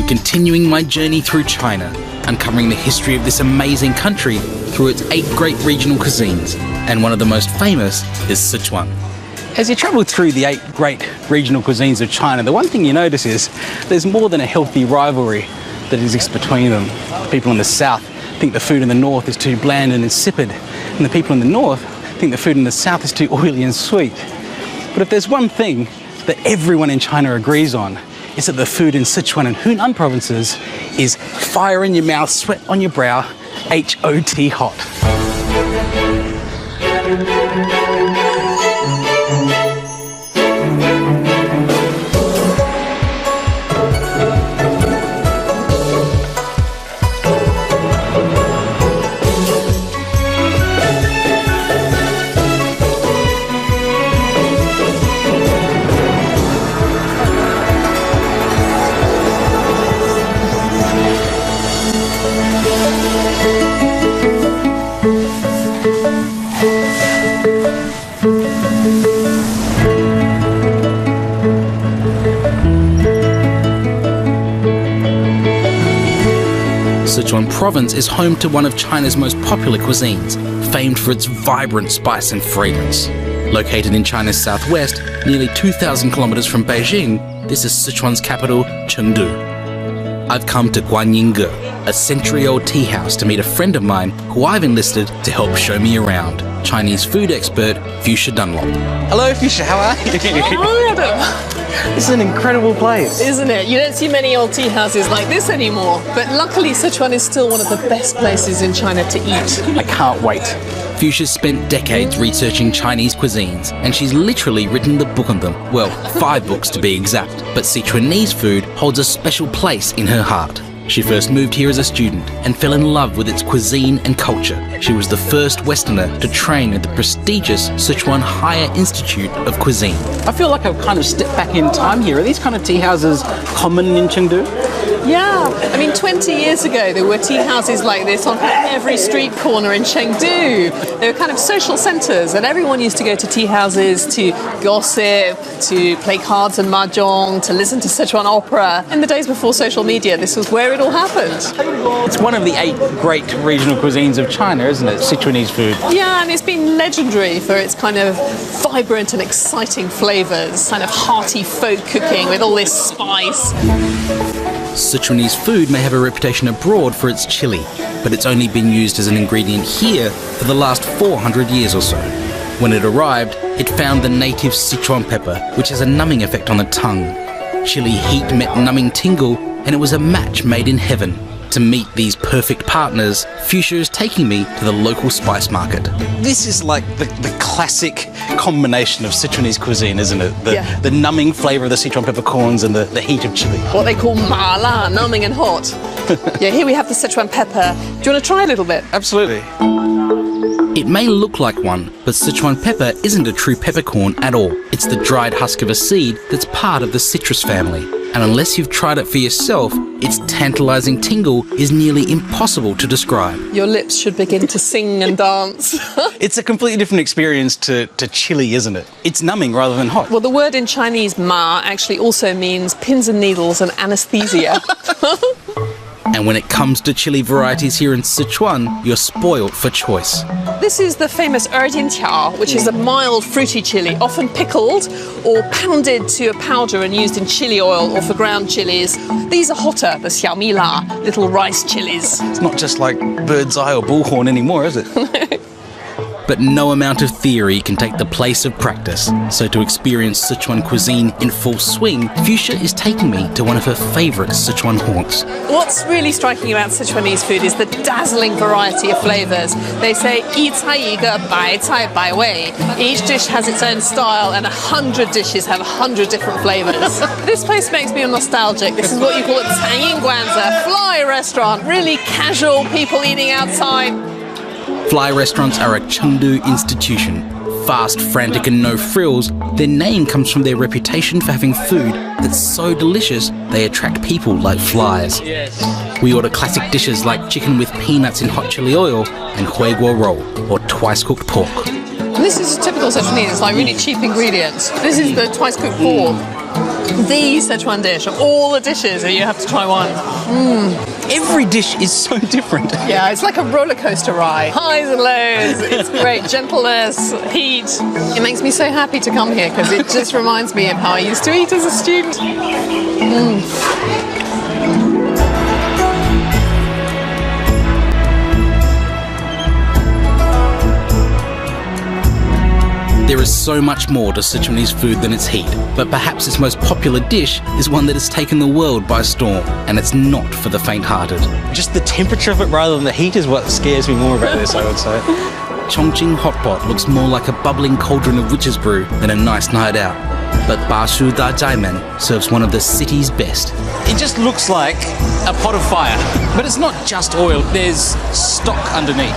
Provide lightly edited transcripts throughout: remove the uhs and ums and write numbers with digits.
I'm continuing my journey through China, uncovering the history of this amazing country through its 8 great regional cuisines, and one of the most famous is Sichuan. As you travel through the 8 great regional cuisines of China, the one thing you notice is there's more than a healthy rivalry that exists between them. People in the south think the food in the north is too bland and insipid, and the people in the north think the food in the south is too oily and sweet. But if there's one thing that everyone in China agrees on, it's that the food in Sichuan and Hunan provinces is fire in your mouth, sweat on your brow, H-O-T hot. Sichuan province is home to one of China's most popular cuisines, famed for its vibrant spice and fragrance. Located in China's southwest, nearly 2,000 kilometers from Beijing, this is Sichuan's capital, Chengdu. I've come to Guanyin, a century-old tea house, to meet a friend of mine who I've enlisted to help show me around, Chinese food expert Fuchsia Dunlop. Hello, Fuchsia, how are you? Hi, Adam. This is an incredible place. Isn't it? You don't see many old tea houses like this anymore. But luckily, Sichuan is still one of the best places in China to eat. I can't wait. Fuchsia's spent decades researching Chinese cuisines, and she's literally written the book on them. Well, 5 books to be exact. But Sichuanese food holds a special place in her heart. She first moved here as a student and fell in love with its cuisine and culture. She was the first Westerner to train at the prestigious Sichuan Higher Institute of Cuisine. I feel like I've kind of stepped back in time here. Are these kind of tea houses common in Chengdu? Yeah, I mean 20 years ago there were tea houses like this on every street corner in Chengdu. They were kind of social centres and everyone used to go to tea houses to gossip, to play cards and mahjong, to listen to Sichuan opera. In the days before social media, this was where it all happened. It's one of the 8 great regional cuisines of China, isn't it? Sichuanese food. Yeah, and it's been legendary for its kind of vibrant and exciting flavours, kind of hearty folk cooking with all this spice. Sichuanese food may have a reputation abroad for its chili, but it's only been used as an ingredient here for the last 400 years or so. When it arrived, it found the native Sichuan pepper, which has a numbing effect on the tongue. Chili heat met numbing tingle, and it was a match made in heaven. To meet these perfect partners, Fuchsia is taking me to the local spice market. This is like the classic combination of Sichuanese cuisine, isn't it? The numbing flavour of the Sichuan peppercorns and the heat of chili. What they call ma la, numbing and hot. Yeah, here we have the Sichuan pepper. Do you want to try a little bit? Absolutely. It may look like one, but Sichuan pepper isn't a true peppercorn at all. It's the dried husk of a seed that's part of the citrus family. And unless you've tried it for yourself, its tantalising tingle is nearly impossible to describe. Your lips should begin to sing and dance. It's a completely different experience to chili, isn't it? It's numbing rather than hot. Well, the word in Chinese ma actually also means pins and needles and anaesthesia. And when it comes to chili varieties here in Sichuan, you're spoilt for choice. This is the famous erjinqiao, which is a mild fruity chili, often pickled or pounded to a powder and used in chili oil or for ground chilies. These are hotter, the xiaomila, little rice chilies. It's not just like bird's eye or bullhorn anymore, is it? But no amount of theory can take the place of practice. So to experience Sichuan cuisine in full swing, Fuchsia is taking me to one of her favourite Sichuan haunts. What's really striking about Sichuanese food is the dazzling variety of flavours. They say, 一菜一个白菜百味. Each dish has its own style and 100 dishes have 100 different flavours. This place makes me nostalgic. This is what you call a 餐饮馆子, a fly restaurant, really casual people eating outside. Fly restaurants are a Chengdu institution. Fast, frantic and no frills, their name comes from their reputation for having food that's so delicious they attract people like flies. We order classic dishes like chicken with peanuts in hot chili oil and hui guo roll, or twice-cooked pork. This is typical Sichuanese, it's like really cheap ingredients. This is the twice-cooked pork. the Sichuan dish of all the dishes, and you have to try one. Every dish is so different. Yeah, it's like a roller coaster ride. Highs and lows. It's great. Gentleness, heat. It makes me so happy to come here because it just reminds me of how I used to eat as a student. There is so much more to Sichuanese food than its heat, but perhaps its most popular dish is one that has taken the world by storm, and it's not for the faint-hearted. Just the temperature of it rather than the heat is what scares me more about this, I would say. Chongqing hot pot looks more like a bubbling cauldron of witch's brew than a nice night out. But Bashu Da Jaimen serves one of the city's best. It just looks like a pot of fire, but it's not just oil, there's stock underneath.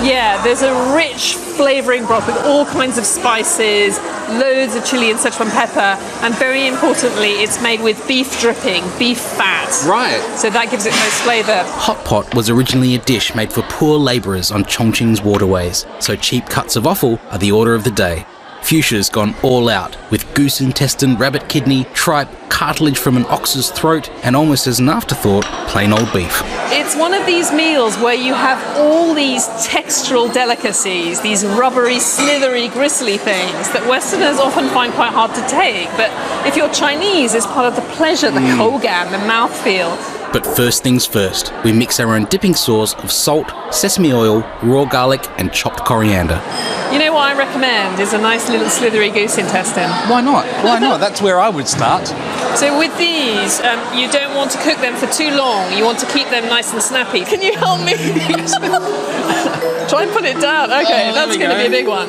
Yeah, there's a rich flavouring broth with all kinds of spices, loads of chili and Sichuan pepper, and very importantly, it's made with beef dripping, beef fat. Right. So that gives it most flavour. Hot pot was originally a dish made for poor labourers on Chongqing's waterways, so cheap cuts of offal are the order of the day. Fuchsia's gone all out, with goose intestine, rabbit kidney, tripe, cartilage from an ox's throat, and almost as an afterthought, plain old beef. It's one of these meals where you have all these textural delicacies, these rubbery, slithery, gristly things that Westerners often find quite hard to take. But if you're Chinese, it's part of the pleasure, the kogan, the mouthfeel. But first things first, we mix our own dipping sauce of salt, sesame oil, raw garlic, and chopped coriander. You know what I recommend is a nice little slithery goose intestine. Why not? Why not? That's where I would start. So with these, you don't want to cook them for too long. You want to keep them nice and snappy. Can you help me? Try and put it down. Okay, that's going to be a big one.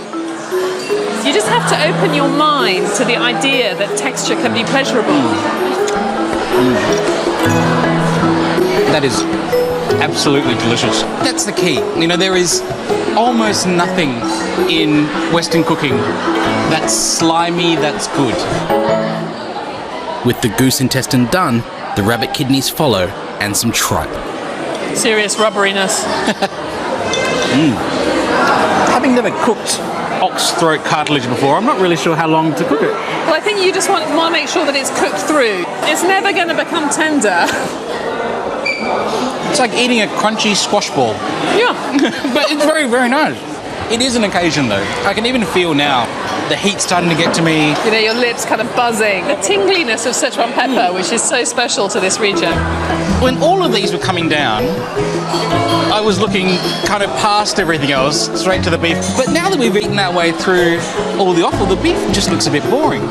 You just have to open your mind to the idea that texture can be pleasurable. That is absolutely delicious. That's the key. You know, there is almost nothing in Western cooking that's slimy, that's good. With the goose intestine done, the rabbit kidneys follow, and some tripe. Serious rubberiness. Having never cooked ox throat cartilage before, I'm not really sure how long to cook it. Well, I think you just want to make sure that it's cooked through. It's never going to become tender. It's like eating a crunchy squash ball. Yeah. But it's very, very nice. It is an occasion though. I can even feel now the heat starting to get to me. You know, your lips kind of buzzing. The tingliness of Sichuan pepper, which is so special to this region. When all of these were coming down, I was looking kind of past everything else, straight to the beef. But now that we've eaten our way through all the offal, the beef just looks a bit boring.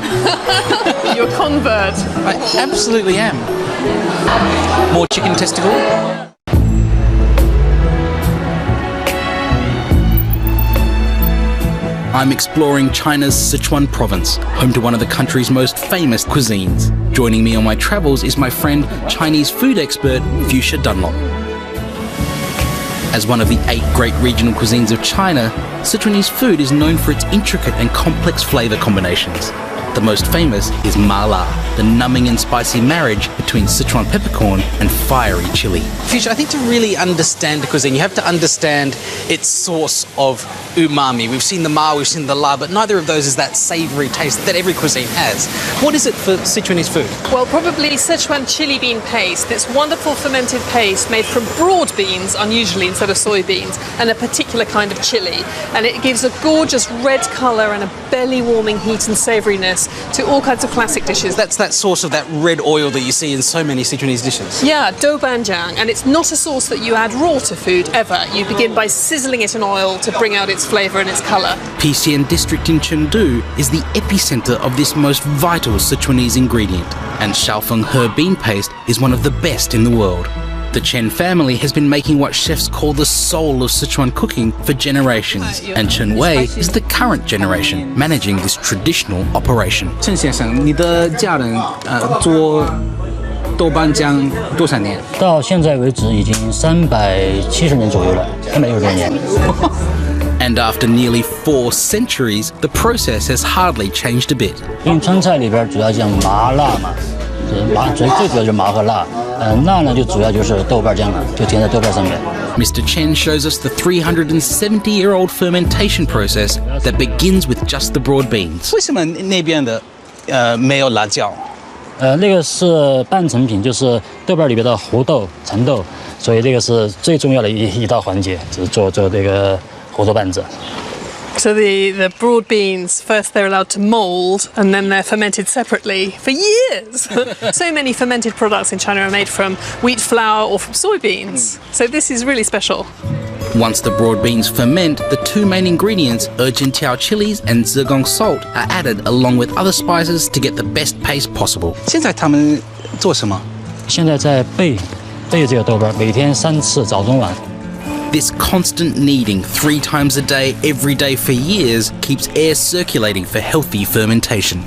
You're a convert. I absolutely am. More chicken testicle. I'm exploring China's Sichuan province, home to one of the country's most famous cuisines. Joining me on my travels is my friend, Chinese food expert Fuchsia Dunlop. As one of the 8 great regional cuisines of China, Sichuanese food is known for its intricate and complex flavour combinations. The most famous is ma la, the numbing and spicy marriage between Sichuan peppercorn and fiery chili. Fuchsia, I think to really understand the cuisine, you have to understand its source of umami. We've seen the ma, we've seen the la, but neither of those is that savoury taste that every cuisine has. What is it for Sichuanese food? Well, probably Sichuan chili bean paste. This wonderful fermented paste made from broad beans, unusually instead of soybeans, and a particular kind of chili. And it gives a gorgeous red colour and a belly-warming heat and savouriness to all kinds of classic dishes. That's that source of that red oil that you see in so many Sichuanese dishes. Yeah, doubanjiang, and it's not a sauce that you add raw to food ever. You begin by sizzling it in oil to bring out its flavour and its colour. Fujian district in Chengdu is the epicentre of this most vital Sichuanese ingredient, and Shaofeng herb bean paste is one of the best in the world. The Chen family has been making what chefs call the soul of Sichuan cooking for generations, and Chen Wei is the current generation managing this traditional operation. 郑先生，你的家人做豆瓣酱多少年？到现在为止已经370年左右了，360多年。 And after nearly 4 centuries, the process has hardly changed a bit. 因为川菜里边主要讲麻辣嘛，最主要就是麻和辣，辣呢就主要就是豆瓣酱了，就填在豆瓣上面。 Mr. Chen shows us the 370-year-old fermentation process that begins with just the broad beans. 为什么那边的没有辣椒？那个是半成品，就是豆瓣里边的胡豆、陈豆，所以这个是最重要的一道环节，就是做这个胡豆瓣子。 So the broad beans, first they're allowed to mould and then they're fermented separately for years. So many fermented products in China are made from wheat flour or from soybeans. So this is really special. Once the broad beans ferment, the two main ingredients, Urgentiao chilies and zigong salt, are added along with other spices to get the best paste possible. 现在他们做什么？现在在焙这个豆瓣，每天3次，早中晚。 This constant kneading 3 times a day, every day for years, keeps air circulating for healthy fermentation.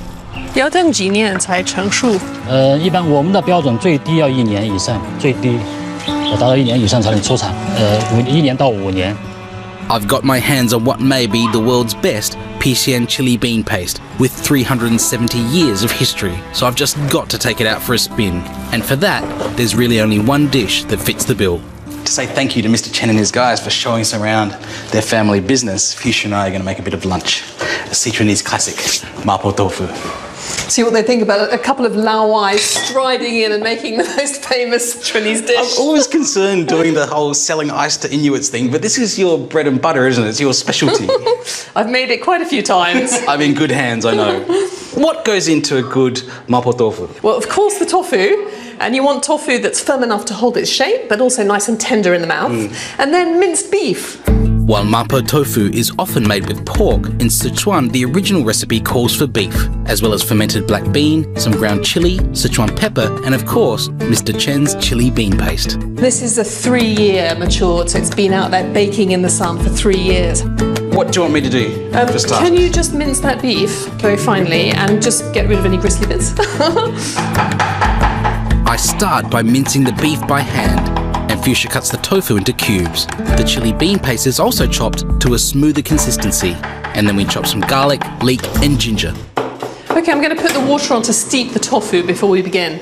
要等几年才成熟？一般我们的标准最低要1年以上，最低要达到1年以上才能出厂。1年到5年。 I've got my hands on what may be the world's best Fujian chili bean paste with 370 years of history, so I've just got to take it out for a spin. And for that, there's really only one dish that fits the bill. To say thank you to Mr. Chen and his guys for showing us around their family business, Fuchsia and I are going to make a bit of lunch. A Sichuanese classic, mapo tofu. See what they think about it. A couple of Laowais striding in and making the most famous Sichuanese dish. I'm always concerned doing the whole selling ice to Inuits thing, but this is your bread and butter, isn't it? It's your specialty. I've made it quite a few times. I'm in good hands, I know. What goes into a good mapo tofu? Well, of course, the tofu. And you want tofu that's firm enough to hold its shape, but also nice and tender in the mouth. And then minced beef. While mapo tofu is often made with pork, in Sichuan the original recipe calls for beef, as well as fermented black bean, some ground chili, Sichuan pepper, and of course, Mr. Chen's chili bean paste. This is a 3-year matured, so it's been out there baking in the sun for 3 years. What do you want me to do to start? Can you just mince that beef very finely and just get rid of any bristly bits? I start by mincing the beef by hand, and Fuchsia cuts the tofu into cubes. The chili bean paste is also chopped to a smoother consistency, and then we chop some garlic, leek and ginger. Okay, I'm going to put the water on to steep the tofu before we begin.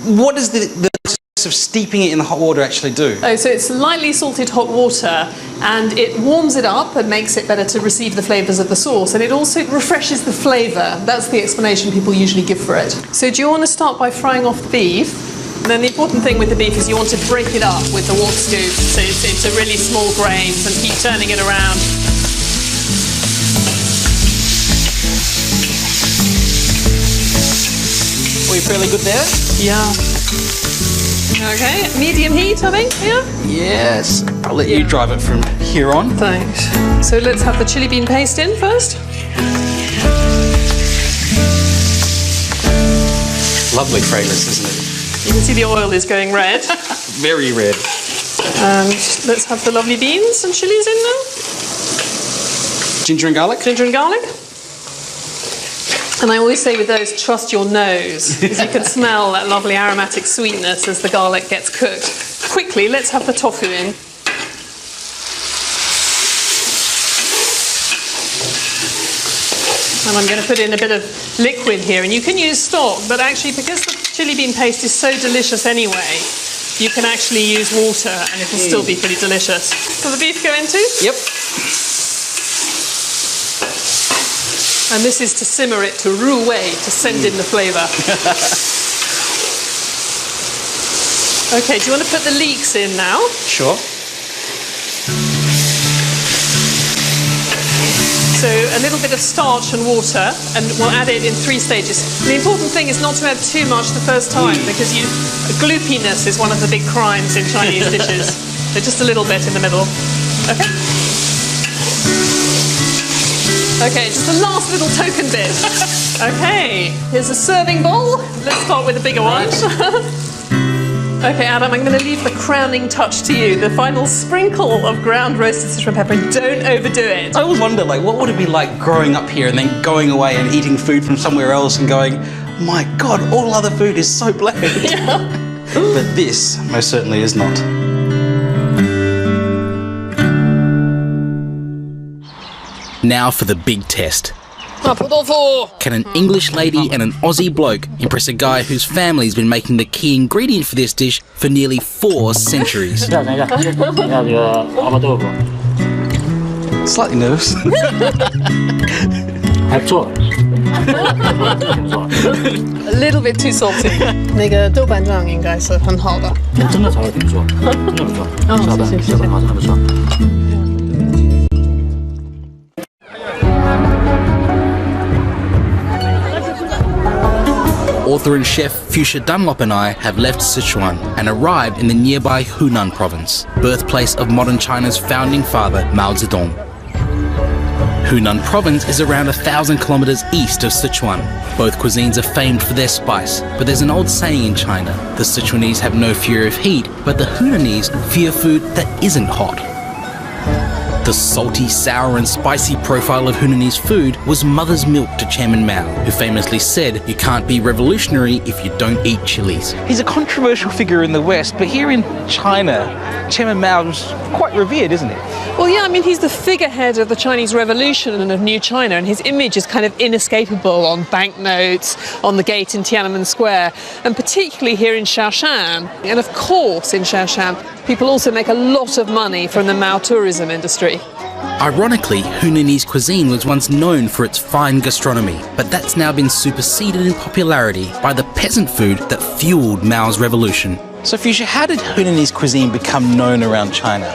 What does the process of steeping it in the hot water actually do? Oh, so it's lightly salted hot water, and it warms it up and makes it better to receive the flavours of the sauce, and it also refreshes the flavour. That's the explanation people usually give for it. So do you want to start by frying off the beef? And then the important thing with the beef is you want to break it up with the wok scoop, so it's into really small grains, and keep turning it around. Are we fairly good there? Yeah. Okay, medium heat, I think, yeah? Yes. I'll let you drive it from here on. Thanks. So let's have the chili bean paste in first. Lovely fragrance, isn't it? You can see the oil is going red. Very red. And let's have the lovely beans and chilies in now. Ginger and garlic? Ginger and garlic. And I always say with those, trust your nose, because you can smell that lovely aromatic sweetness as the garlic gets cooked. Quickly, let's have the tofu in. And I'm going to put in a bit of liquid here, and you can use stock, but actually because the chili bean paste is so delicious anyway, you can actually use water and it'll still be pretty delicious. So the beef go into? Yep. And this is to simmer it, to roux to send in the flavour. Okay, do you want to put the leeks in now? Sure. So a little bit of starch and water, and we'll add it in 3 stages. The important thing is not to add too much the first time, because gloopiness is one of the big crimes in Chinese dishes. So just a little bit in the middle. Okay? Okay, just the last little token bit. Okay, here's a serving bowl. Let's start with the bigger one. Okay, Adam, I'm going to leave the crowning touch to you. The final sprinkle of ground roasted Sichuan pepper, and don't overdo it. I always wonder, like, what would it be like growing up here and then going away and eating food from somewhere else and going, my God, all other food is so bland. Yeah. But this most certainly is not. Now for the big test. Can an English lady and an Aussie bloke impress a guy whose family's been making the key ingredient for this dish for nearly 4 centuries? Slightly nervous. 还不错， A little bit too salty. 那个豆瓣酱应该是很好的。真的炒的挺不错，真的不错，小本谢谢小本好，真的不错。 Author and chef Fuchsia Dunlop and I have left Sichuan and arrived in the nearby Hunan province, birthplace of modern China's founding father Mao Zedong. Hunan province is around 1,000 kilometers east of Sichuan. Both cuisines are famed for their spice, but there's an old saying in China: the Sichuanese have no fear of heat, but the Hunanese fear food that isn't hot. The salty, sour and spicy profile of Hunanese food was mother's milk to Chairman Mao, who famously said, "You can't be revolutionary if you don't eat chilies." He's a controversial figure in the West, but here in China, Chairman Mao's quite revered, isn't he? Well, yeah, I mean, he's the figurehead of the Chinese Revolution and of New China, and his image is kind of inescapable on banknotes, on the gate in Tiananmen Square, and particularly here in Shaoshan. And of course, in Shaoshan, people also make a lot of money from the Mao tourism industry. Ironically, Hunanese cuisine was once known for its fine gastronomy, but that's now been superseded in popularity by the peasant food that fueled Mao's revolution. So, Fuchsia, how did Hunanese cuisine become known around China?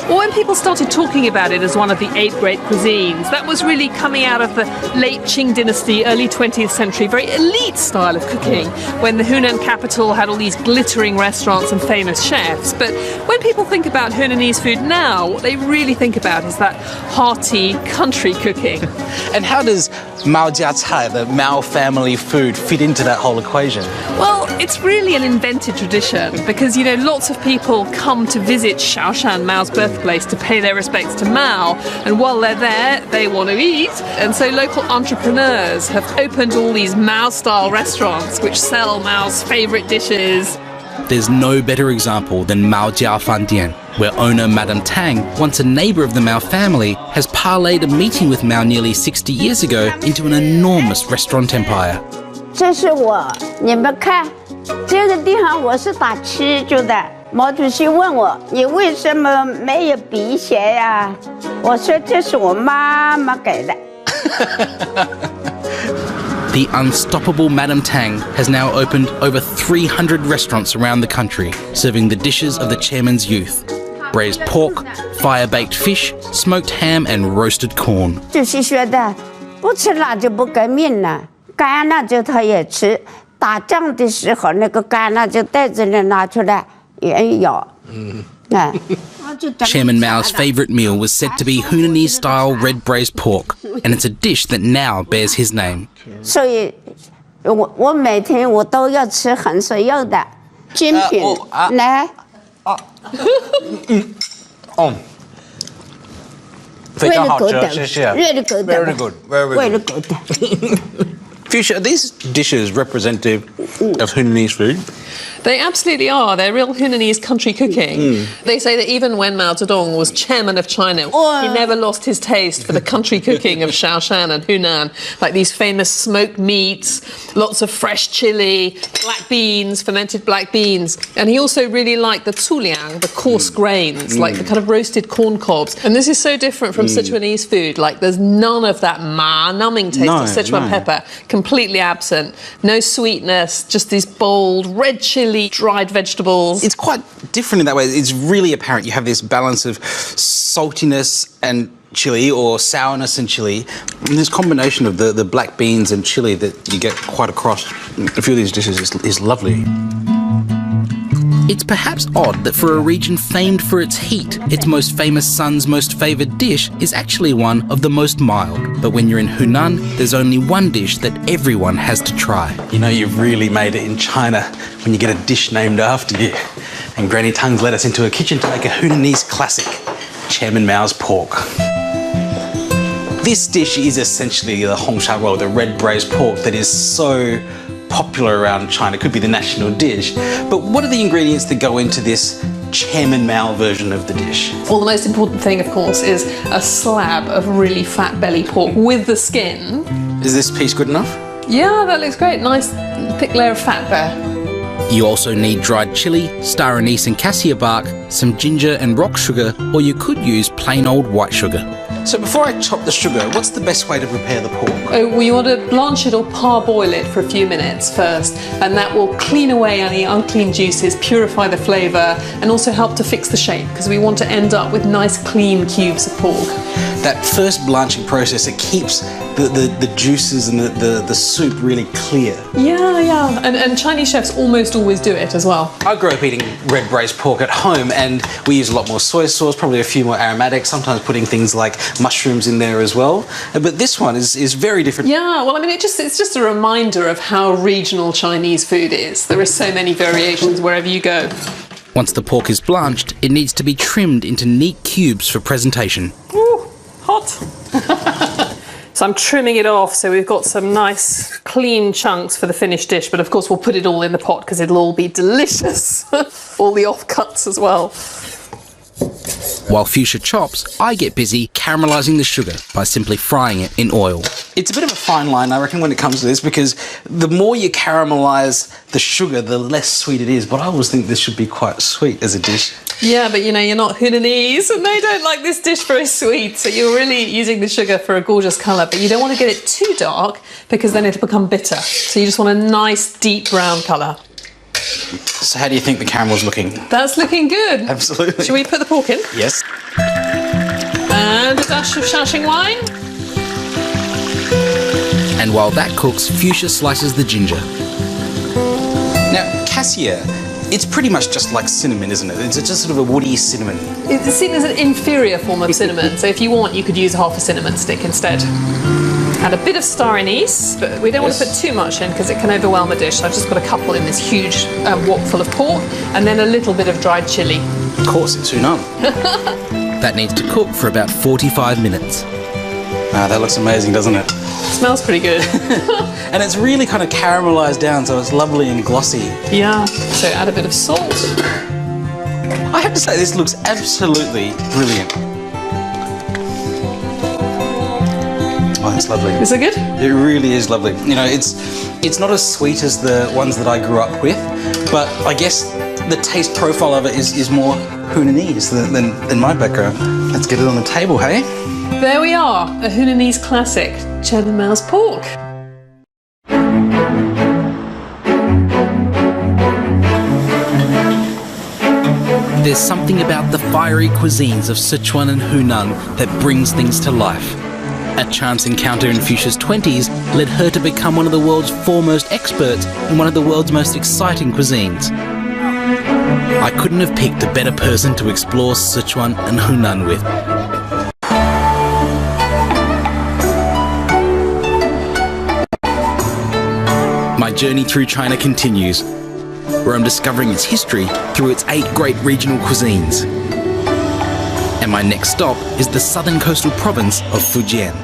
Well, when people started talking about it as one of the 8 great cuisines, that was really coming out of the late Qing dynasty, early 20th century, very elite style of cooking, when the Hunan capital had all these glittering restaurants and famous chefs. But when people think about Hunanese food now, what they really think about is that hearty country cooking. And how does Mao Jiacai, the Mao family food, fit into that whole equation? Well, it's really an invented tradition because, you know, lots of people come to visit Shaoshan, Mao's birthplace, to pay their respects to Mao, and while they're there, they want to eat. And so local entrepreneurs have opened all these Mao-style restaurants which sell Mao's favourite dishes. There's no better example than Mao Jiao Fan Dian, where owner Madame Tang, once a neighbour of the Mao family, has parlayed a meeting with Mao nearly 60 years ago into an enormous restaurant empire. 这是我，你们看，这个地方我是打吃住的。毛主席问我，你为什么没有皮鞋呀？我说这是我妈妈给的。The unstoppable Madame Tang has now opened over 300 restaurants around the country, serving the dishes of the chairman's youth: braised pork, fire-baked fish, smoked ham and roasted corn. 主席说的，不吃辣就不革命了，干辣椒他也吃。打仗的时候，那个干辣椒袋子里拿出来也有。Chairman Mao's favourite meal was said to be Hunanese-style red braised pork, and it's a dish that now bears his name. 所以我每天我都要吃很少有的精品来。非常好吃， Really good. Very good. Very good. Fuchsia, are these dishes representative of Hunanese food? They absolutely are. They're real Hunanese country cooking. They say that even when Mao Zedong was chairman of China, he never lost his taste for the country cooking of Shaoshan and Hunan, like these famous smoked meats, lots of fresh chili, black beans, fermented black beans. And he also really liked the zuliang, the coarse grains, like the kind of roasted corn cobs. And this is so different from Sichuanese food. Like there's none of that numbing taste of Sichuan pepper, completely absent. No sweetness, just these bold red chili, dried vegetables. It's quite different in that way. It's really apparent. You have this balance of saltiness and chili, or sourness and chili, and this combination of the black beans and chili that you get quite across a few of these dishes is lovely. It's perhaps odd that for a region famed for its heat, its most famous son's most favoured dish is actually one of the most mild. But when you're in Hunan, there's only one dish that everyone has to try. You know, you've really made it in China when you get a dish named after you. And Granny Tung's led us into a kitchen to make a Hunanese classic, Chairman Mao's pork. This dish is essentially the Hongsha roll, the red braised pork that is so popular around China. It could be the national dish. But what are the ingredients that go into this Chairman Mao version of the dish? Well, the most important thing, of course, is a slab of really fat belly pork with the skin. Is this piece good enough? Yeah, that looks great. Nice thick layer of fat there. You also need dried chili, star anise and cassia bark, some ginger and rock sugar, or you could use plain old white sugar. So before I chop the sugar, what's the best way to prepare the pork? Oh, well, you want to blanch it or parboil it for a few minutes first, and that will clean away any unclean juices, purify the flavour, and also help to fix the shape, because we want to end up with nice clean cubes of pork. That first blanching process, it keeps the juices and the soup really clear. Yeah. And Chinese chefs almost always do it as well. I grew up eating red braised pork at home, and we use a lot more soy sauce, probably a few more aromatics, sometimes putting things like mushrooms in there as well. But this one is very different. Yeah, well, I mean, it's just a reminder of how regional Chinese food is. There are so many variations wherever you go. Once the pork is blanched, it needs to be trimmed into neat cubes for presentation. Ooh, hot. So I'm trimming it off so we've got some nice clean chunks for the finished dish, but of course we'll put it all in the pot because it'll all be delicious. All the offcuts as well. While Fuchsia chops, I get busy caramelising the sugar by simply frying it in oil. It's a bit of a fine line, I reckon, when it comes to this, because the more you caramelise the sugar, the less sweet it is. But I always think this should be quite sweet as a dish. Yeah, but you know, you're not Hunanese and they don't like this dish very sweet. So you're really using the sugar for a gorgeous colour, but you don't want to get it too dark because then it'll become bitter. So you just want a nice deep brown colour. So how do you think the caramel's looking? That's looking good. Absolutely. Shall we put the pork in? Yes. And a dash of Shaoxing wine. And while that cooks, Fuchsia slices the ginger. Now, cassia, it's pretty much just like cinnamon, isn't it? It's just sort of a woody cinnamon. It's seen as an inferior form of cinnamon, so if you want, you could use half a cinnamon stick instead. Add a bit of star anise, but we don't want to put too much in because it can overwhelm a dish. So I've just got a couple in this huge wok full of pork, and then a little bit of dried chilli. Of course, it's Hunan. That needs to cook for about 45 minutes. Ah, that looks amazing, doesn't it? Smells pretty good. And it's really kind of caramelised down, so it's lovely and glossy. Yeah, so add a bit of salt. I have to say, this looks absolutely brilliant. Oh, it's lovely. Is it good? It really is lovely. You know, it's not as sweet as the ones that I grew up with, but I guess the taste profile of it is more Hunanese than my background. Let's get it on the table, hey? There we are, a Hunanese classic, cheddar mouse pork. There's something about the fiery cuisines of Sichuan and Hunan that brings things to life. A chance encounter in Fuchsia's 20s led her to become one of the world's foremost experts in one of the world's most exciting cuisines. I couldn't have picked a better person to explore Sichuan and Hunan with. My journey through China continues, where I'm discovering its history through its 8 great regional cuisines. And my next stop is the southern coastal province of Fujian.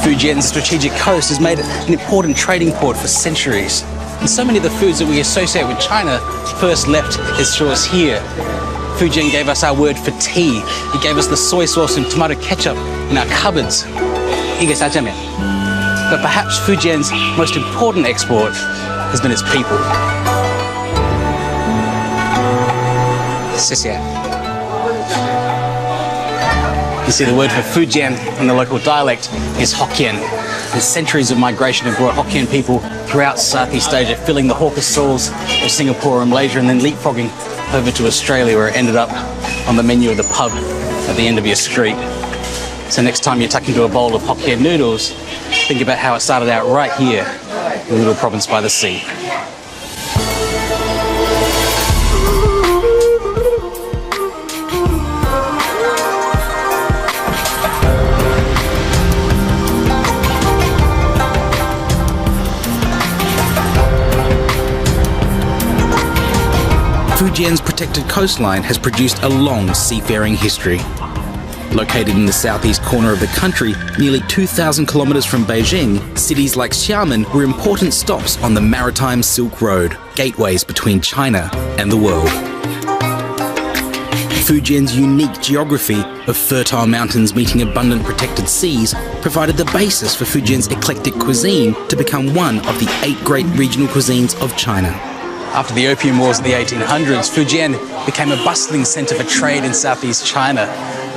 Fujian's strategic coast has made it an important trading port for centuries. And so many of the foods that we associate with China first left its shores here. Fujian gave us our word for tea. It gave us the soy sauce and tomato ketchup in our cupboards. But perhaps Fujian's most important export has been its people. You see, the word for Fujian in the local dialect is Hokkien. And centuries of migration have brought Hokkien people throughout Southeast Asia, filling the hawker stalls of Singapore and Malaysia, and then leapfrogging over to Australia, where it ended up on the menu of the pub at the end of your street. So next time you're tucked into a bowl of Hokkien noodles, think about how it started out right here in the little province by the sea. Fujian's protected coastline has produced a long seafaring history. Located in the southeast corner of the country, nearly 2,000 kilometres from Beijing, cities like Xiamen were important stops on the maritime Silk Road, gateways between China and the world. Fujian's unique geography of fertile mountains meeting abundant protected seas provided the basis for Fujian's eclectic cuisine to become one of the 8 great regional cuisines of China. After the Opium Wars of the 1800s, Fujian became a bustling centre for trade in southeast China.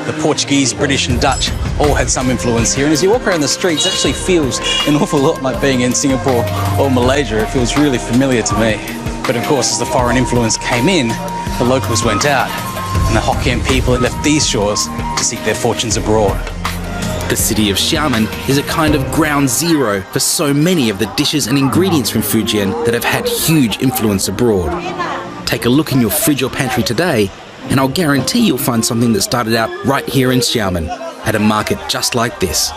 the Portuguese, British and Dutch all had some influence here. And as you walk around the streets, it actually feels an awful lot like being in Singapore or Malaysia. It feels really familiar to me. But of course, as the foreign influence came in, the locals went out, and the Hokkien people had left these shores to seek their fortunes abroad. The city of Xiamen is a kind of ground zero for so many of the dishes and ingredients from Fujian that have had huge influence abroad. Take a look in your fridge or pantry today, and I'll guarantee you'll find something that started out right here in Xiamen, at a market just like this.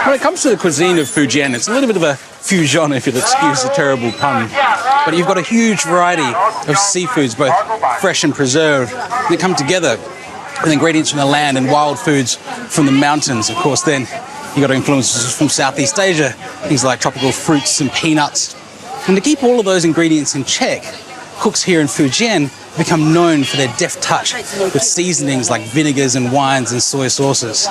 When it comes to the cuisine of Fujian, it's a little bit of a fusion, if you'll excuse the terrible pun. But you've got a huge variety of seafoods, both fresh and preserved, that come together with ingredients from the land and wild foods from the mountains. Of course, then you've got influences from Southeast Asia, things like tropical fruits and peanuts. And to keep all of those ingredients in check, cooks here in Fujian become known for their deft touch with seasonings like vinegars and wines and soy sauces.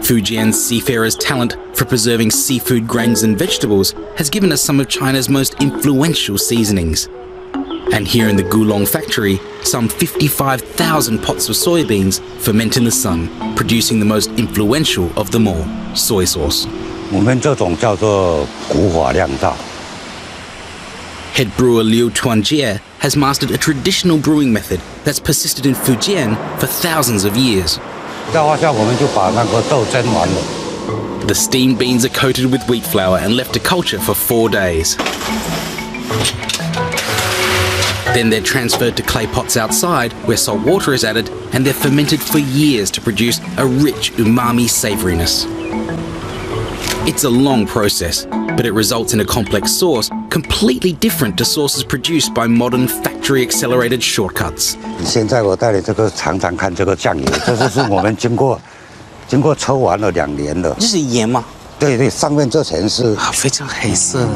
Fujian's seafarers' talent for preserving seafood, grains and vegetables has given us some of China's most influential seasonings. And here in the Guangdong factory, some 55,000 pots of soybeans ferment in the sun, producing the most influential of them all, soy sauce. 我们这种叫做古法酿造。 Head brewer Liu Tuanjie has mastered a traditional brewing method that's persisted in Fujian for thousands of years. 再往下我们就把那个豆蒸完了。 The steamed beans are coated with wheat flour and left to culture for 4 days. Then they're transferred to clay pots outside where salt water is added, and they're fermented for years to produce a rich umami savouriness. It's a long process, but it results in a complex sauce completely different to sauces produced by modern factory-accelerated shortcuts. 现在我带你这个尝尝看这个酱油，这就是我们经过抽完了2年了。这是盐吗？对对，上面这层是非常黑色。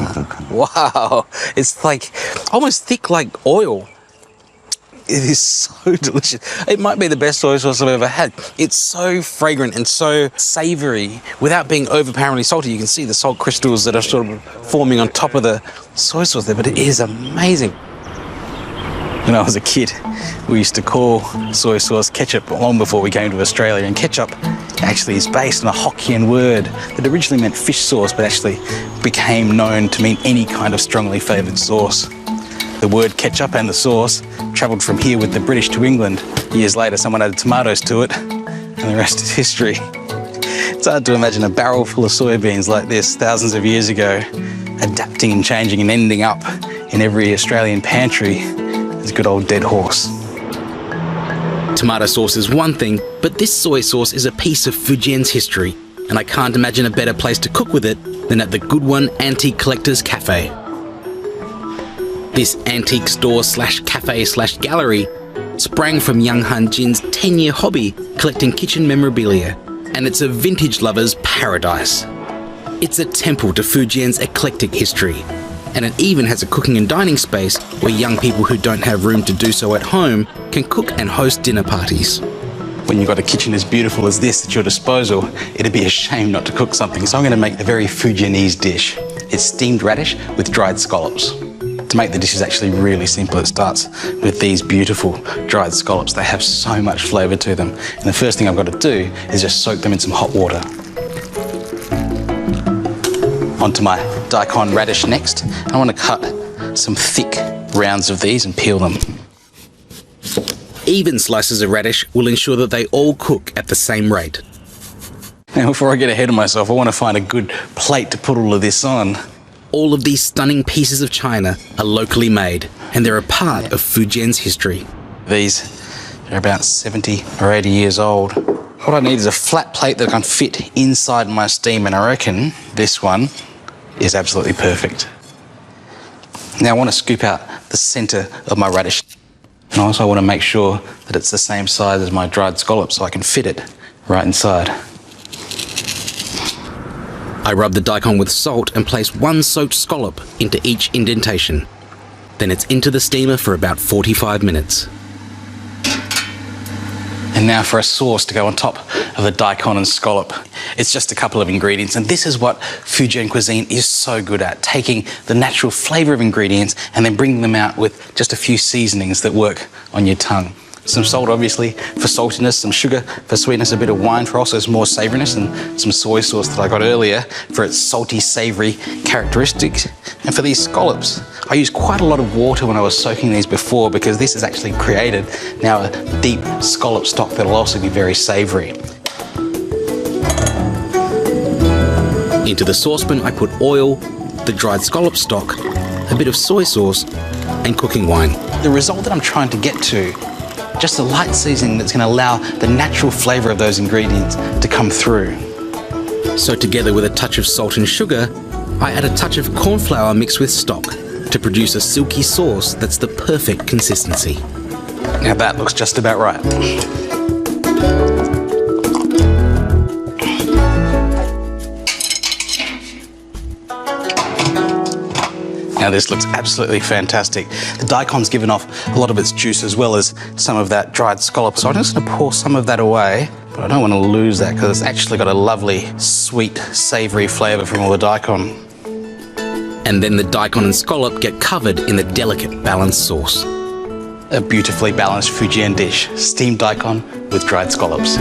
Wow, it's like almost thick like oil. It is so delicious. It might be the best soy sauce I've ever had. It's so fragrant and so savoury without being overpoweringly salty. You can see the salt crystals that are sort of forming on top of the soy sauce there, but it is amazing. When I was a kid, we used to call soy sauce ketchup long before we came to Australia, and ketchup actually is based on a Hokkien word that originally meant fish sauce but actually became known to mean any kind of strongly flavoured sauce. The word ketchup and the sauce travelled from here with the British to England. Years later, someone added tomatoes to it, and the rest is history. It's hard to imagine a barrel full of soybeans like this thousands of years ago, adapting and changing and ending up in every Australian pantry as a good old dead horse. Tomato sauce is one thing, but this soy sauce is a piece of Fujian's history, and I can't imagine a better place to cook with it than at the Goodone Antique Collectors Cafe. This antique store slash cafe slash gallery sprang from young Han Jin's 10-year hobby collecting kitchen memorabilia, and it's a vintage lover's paradise. It's a temple to Fujian's eclectic history, and it even has a cooking and dining space where young people who don't have room to do so at home can cook and host dinner parties. When you've got a kitchen as beautiful as this at your disposal, it'd be a shame not to cook something, so I'm going to make a very Fujianese dish. It's steamed radish with dried scallops. To make the dish is actually really simple. It starts with these beautiful dried scallops. They have so much flavour to them. And the first thing I've got to do is just soak them in some hot water. Onto my daikon radish next. I want to cut some thick rounds of these and peel them. Even slices of radish will ensure that they all cook at the same rate. Now, before I get ahead of myself, I want to find a good plate to put all of this on. All of these stunning pieces of china are locally made, and they're a part of Fujian's history. These are about 70 or 80 years old. What I need is a flat plate that can fit inside my steam, and I reckon this one is absolutely perfect. Now I want to scoop out the centre of my radish, and also I want to make sure that it's the same size as my dried scallop so I can fit it right inside. I rub the daikon with salt and place one soaked scallop into each indentation. Then it's into the steamer for about 45 minutes. And now for a sauce to go on top of the daikon and scallop. It's just a couple of ingredients, and this is what Fujian cuisine is so good at, taking the natural flavour of ingredients and then bringing them out with just a few seasonings that work on your tongue. Some salt, obviously, for saltiness, some sugar for sweetness, a bit of wine for also some more savouriness, and some soy sauce that I got earlier for its salty, savoury characteristics. And for these scallops, I used quite a lot of water when I was soaking these before because this has actually created now a deep scallop stock that'll also be very savoury. Into the saucepan, I put oil, the dried scallop stock, a bit of soy sauce, and cooking wine. The result that I'm trying to get to, just a light seasoning that's going to allow the natural flavour of those ingredients to come through. So together with a touch of salt and sugar, I add a touch of corn flour mixed with stock to produce a silky sauce that's the perfect consistency. Now that looks just about right. Now this looks absolutely fantastic. The daikon's given off a lot of its juice as well as some of that dried scallop. So I'm just going to pour some of that away, but I don't want to lose that because it's actually got a lovely, sweet, savoury flavour from all the daikon. And then the daikon and scallop get covered in the delicate balanced sauce. A beautifully balanced Fujian dish, steamed daikon with dried scallops.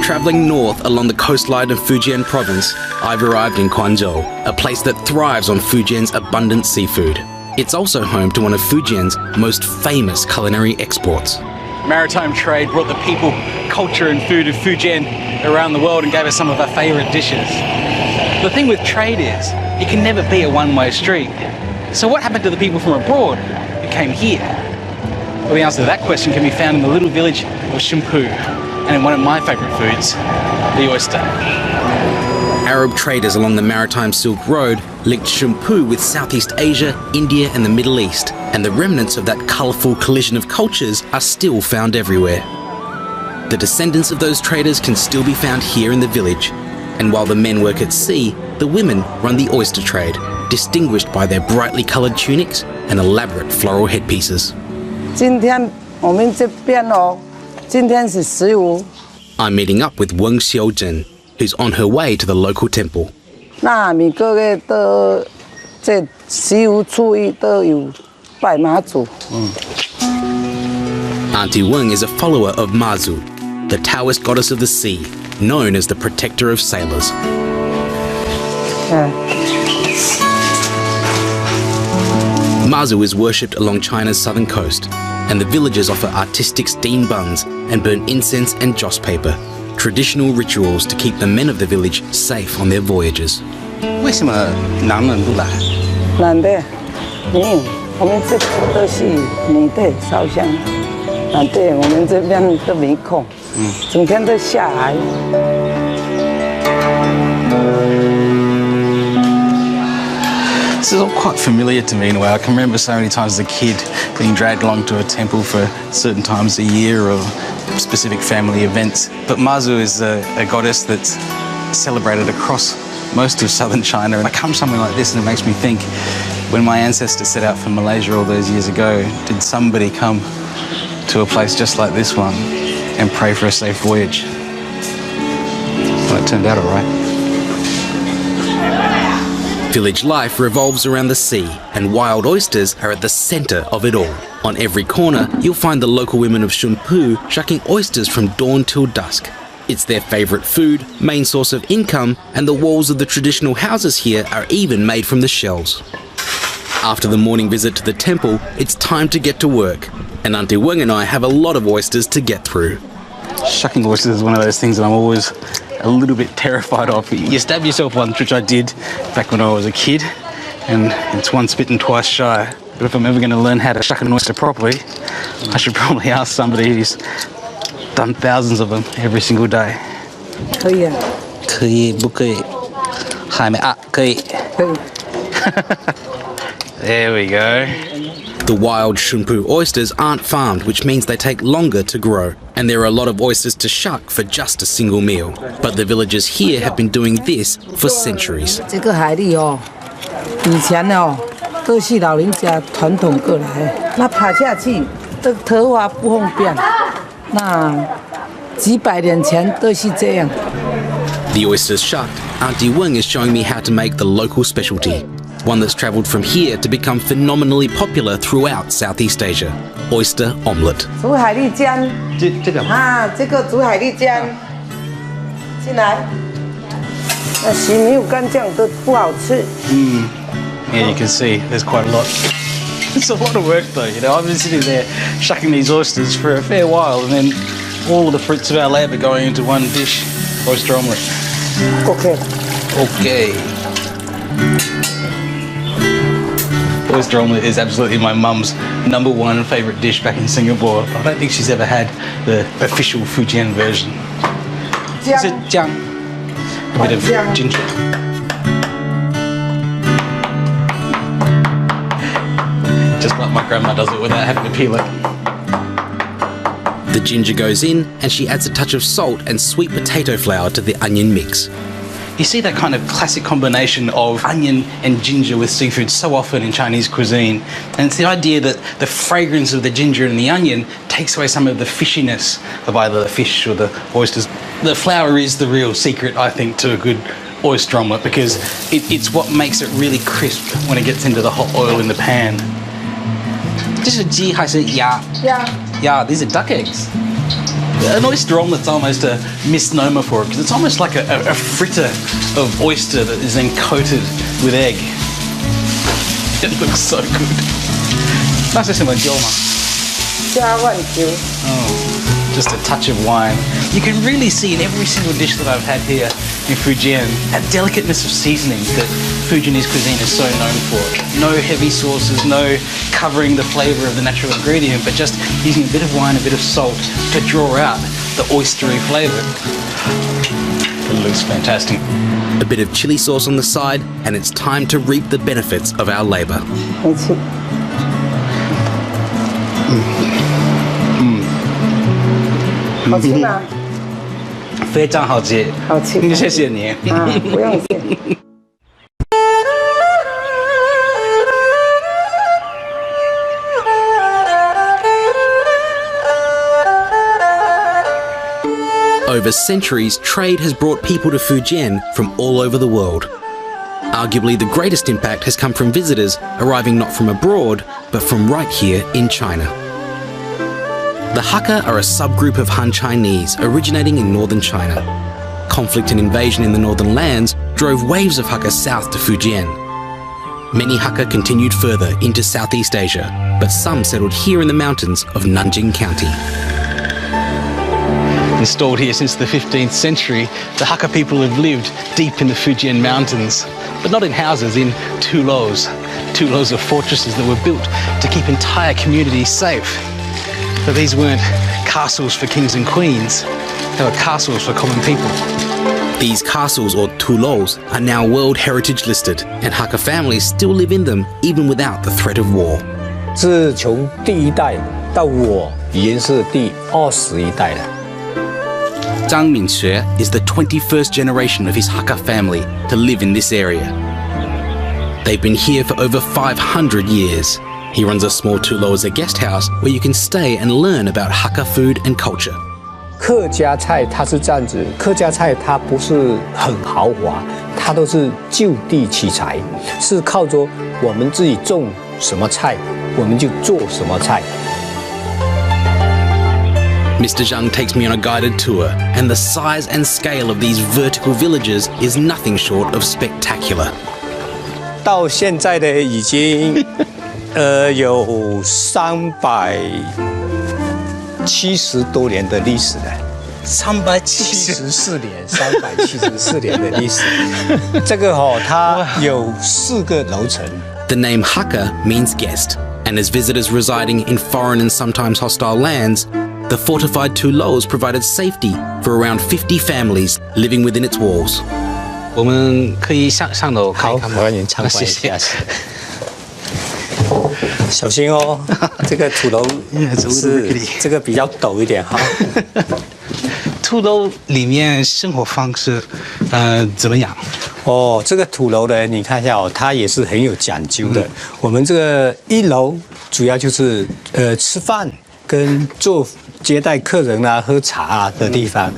Travelling north along the coastline of Fujian province, I've arrived in Guangdong, a place that thrives on Fujian's abundant seafood. It's also home to one of Fujian's most famous culinary exports. Maritime trade brought the people, culture and food of Fujian around the world and gave us some of our favourite dishes. The thing with trade is, it can never be a one-way street. So what happened to the people from abroad who came here? Well, the answer to that question can be found in the little village of Shunpu, and in one of my favourite foods, the oyster. Arab traders along the maritime Silk Road linked Shunpu with Southeast Asia, India and the Middle East, and the remnants of that colourful collision of cultures are still found everywhere. The descendants of those traders can still be found here in the village, and while the men work at sea, the women run the oyster trade, distinguished by their brightly coloured tunics and elaborate floral headpieces. I'm meeting up with Weng Xiaozhen, who's on her way to the local temple. Auntie Weng is a follower of Mazu, the Taoist goddess of the sea, known as the protector of sailors. Mazu is worshipped along China's southern coast, and the villagers offer artistic steamed buns and burn incense and joss paper, traditional rituals to keep the men of the village safe on their voyages. 为什么男人不来？男的，我们这都是女的烧香，男的我们这边都没空，整天都下海。This is all quite familiar to me in a way. I can remember so many times as a kid being dragged along to a temple for certain times a year or specific family events. But Mazu is a goddess that's celebrated across most of southern China. And I come somewhere like this and it makes me think, when my ancestors set out for Malaysia all those years ago, did somebody come to a place just like this one and pray for a safe voyage? Well, it turned out all right. Village life revolves around the sea, and wild oysters are at the centre of it all. On every corner, you'll find the local women of Shunpu shucking oysters from dawn till dusk. It's their favourite food, main source of income, and the walls of the traditional houses here are even made from the shells. After the morning visit to the temple, it's time to get to work, and Auntie Weng and I have a lot of oysters to get through. Shucking oysters is one of those things that I'm always a little bit terrified of. You stab yourself once, which I did back when I was a kid, and it's once bitten, twice shy. But if I'm ever going to learn how to shuck an oyster properly, I should probably ask somebody who's done thousands of them every single day. 可以啊。可以不可以？还没啊？可以。可以。There we go. The wild Shunpu oysters aren't farmed, which means they take longer to grow, and there are a lot of oysters to shuck for just a single meal. But the villagers here have been doing this for centuries. 这个海里哦，以前哦都是老人家传统过来，那爬下去，这个头发不方便，那几百年前都是这样。 The oyster's shucked, Auntie Weng is showing me how to make the local specialty, one that's travelled from here to become phenomenally popular throughout Southeast Asia, oyster omelette. 煮海蛎浆，这个啊，这个煮海蛎浆，进来。那洗没有干酱都不好吃。Yeah, you can see there's quite a lot. It's a lot of work though, you know. I've been sitting there shucking these oysters for a fair while, and then all of the fruits of our labour going into one dish, oyster omelette. OK， Okay. Oyster omelette is absolutely my mum's #1 favourite dish back in Singapore. I don't think she's ever had the official Fujian version. Is it jiang? A bit of ginger. Just like my grandma does it without having to peel it. The ginger goes in, and she adds a touch of salt and sweet potato flour to the onion mix. You see that kind of classic combination of onion and ginger with seafood so often in Chinese cuisine. And it's the idea that the fragrance of the ginger and the onion takes away some of the fishiness of either the fish or the oysters. The flour is the real secret, I think, to a good oyster omelette because it's what makes it really crisp when it gets into the hot oil in the pan. This is ji还是鸭? Yeah, these are duck eggs. An oyster omelette's almost a misnomer for it because it's almost like a fritter of oyster that is then coated with egg. It looks so good. 那是什么酒吗？加万酒。 Just a touch of wine. You can really see in every single dish that I've had here in Fujian that delicateness of seasoning that Fujianese cuisine is so known for. No heavy sauces, no covering the flavour of the natural ingredient, but just using a bit of wine, a bit of salt to draw out the oystery flavour. It looks fantastic. A bit of chili sauce on the side, and it's time to reap the benefits of our labour. 好吃。好吃吗？非常好吃。好吃。谢谢你。啊，不用谢。 Over centuries, trade has brought people to Fujian from all over the world. Arguably, the greatest impact has come from visitors arriving not from abroad, but from right here in China. The Hakka are a subgroup of Han Chinese originating in northern China. Conflict and invasion in the northern lands drove waves of Hakka south to Fujian. Many Hakka continued further into Southeast Asia, but some settled here in the mountains of Nanjing County. Installed here since the 15th century, the Hakka people have lived deep in the Fujian mountains, but not in houses, in tulos. Tulos are fortresses that were built to keep entire communities safe. But these weren't castles for kings and queens, they were castles for common people. These castles, or tulos, are now World Heritage listed, and Hakka families still live in them even without the threat of war. 自从第1代到我已经是第21代了。 Zhang Mingxue is the 21st generation of his Hakka family to live in this area. They've been here for over 500 years. He runs a small tulo as a guest house where you can stay and learn about Hakka food and culture. 客家菜它是这样子，客家菜它不是很豪华，它都是就地取材，是靠着我们自己种什么菜，我们就做什么菜。 Mr. Zhang takes me on a guided tour, and the size and scale of these vertical villages is nothing short of spectacular. 到现在的已经有370多年的历史了。374年，374年的历史。这个它有4个楼层。The name Hakka means guest, and as visitors residing in foreign and sometimes hostile lands, the fortified tulos provided safety for around 50 families living within its walls. 我们可以上楼看一看吗？我让你参观一下。小心哦，这个土楼是这个比较陡一点哈。土楼里面生活方式，怎么样？哦，这个土楼呢，你看一下哦，它也是很有讲究的。我们这个1楼主要就是吃饭跟做接待客人啊、喝茶啊的地方。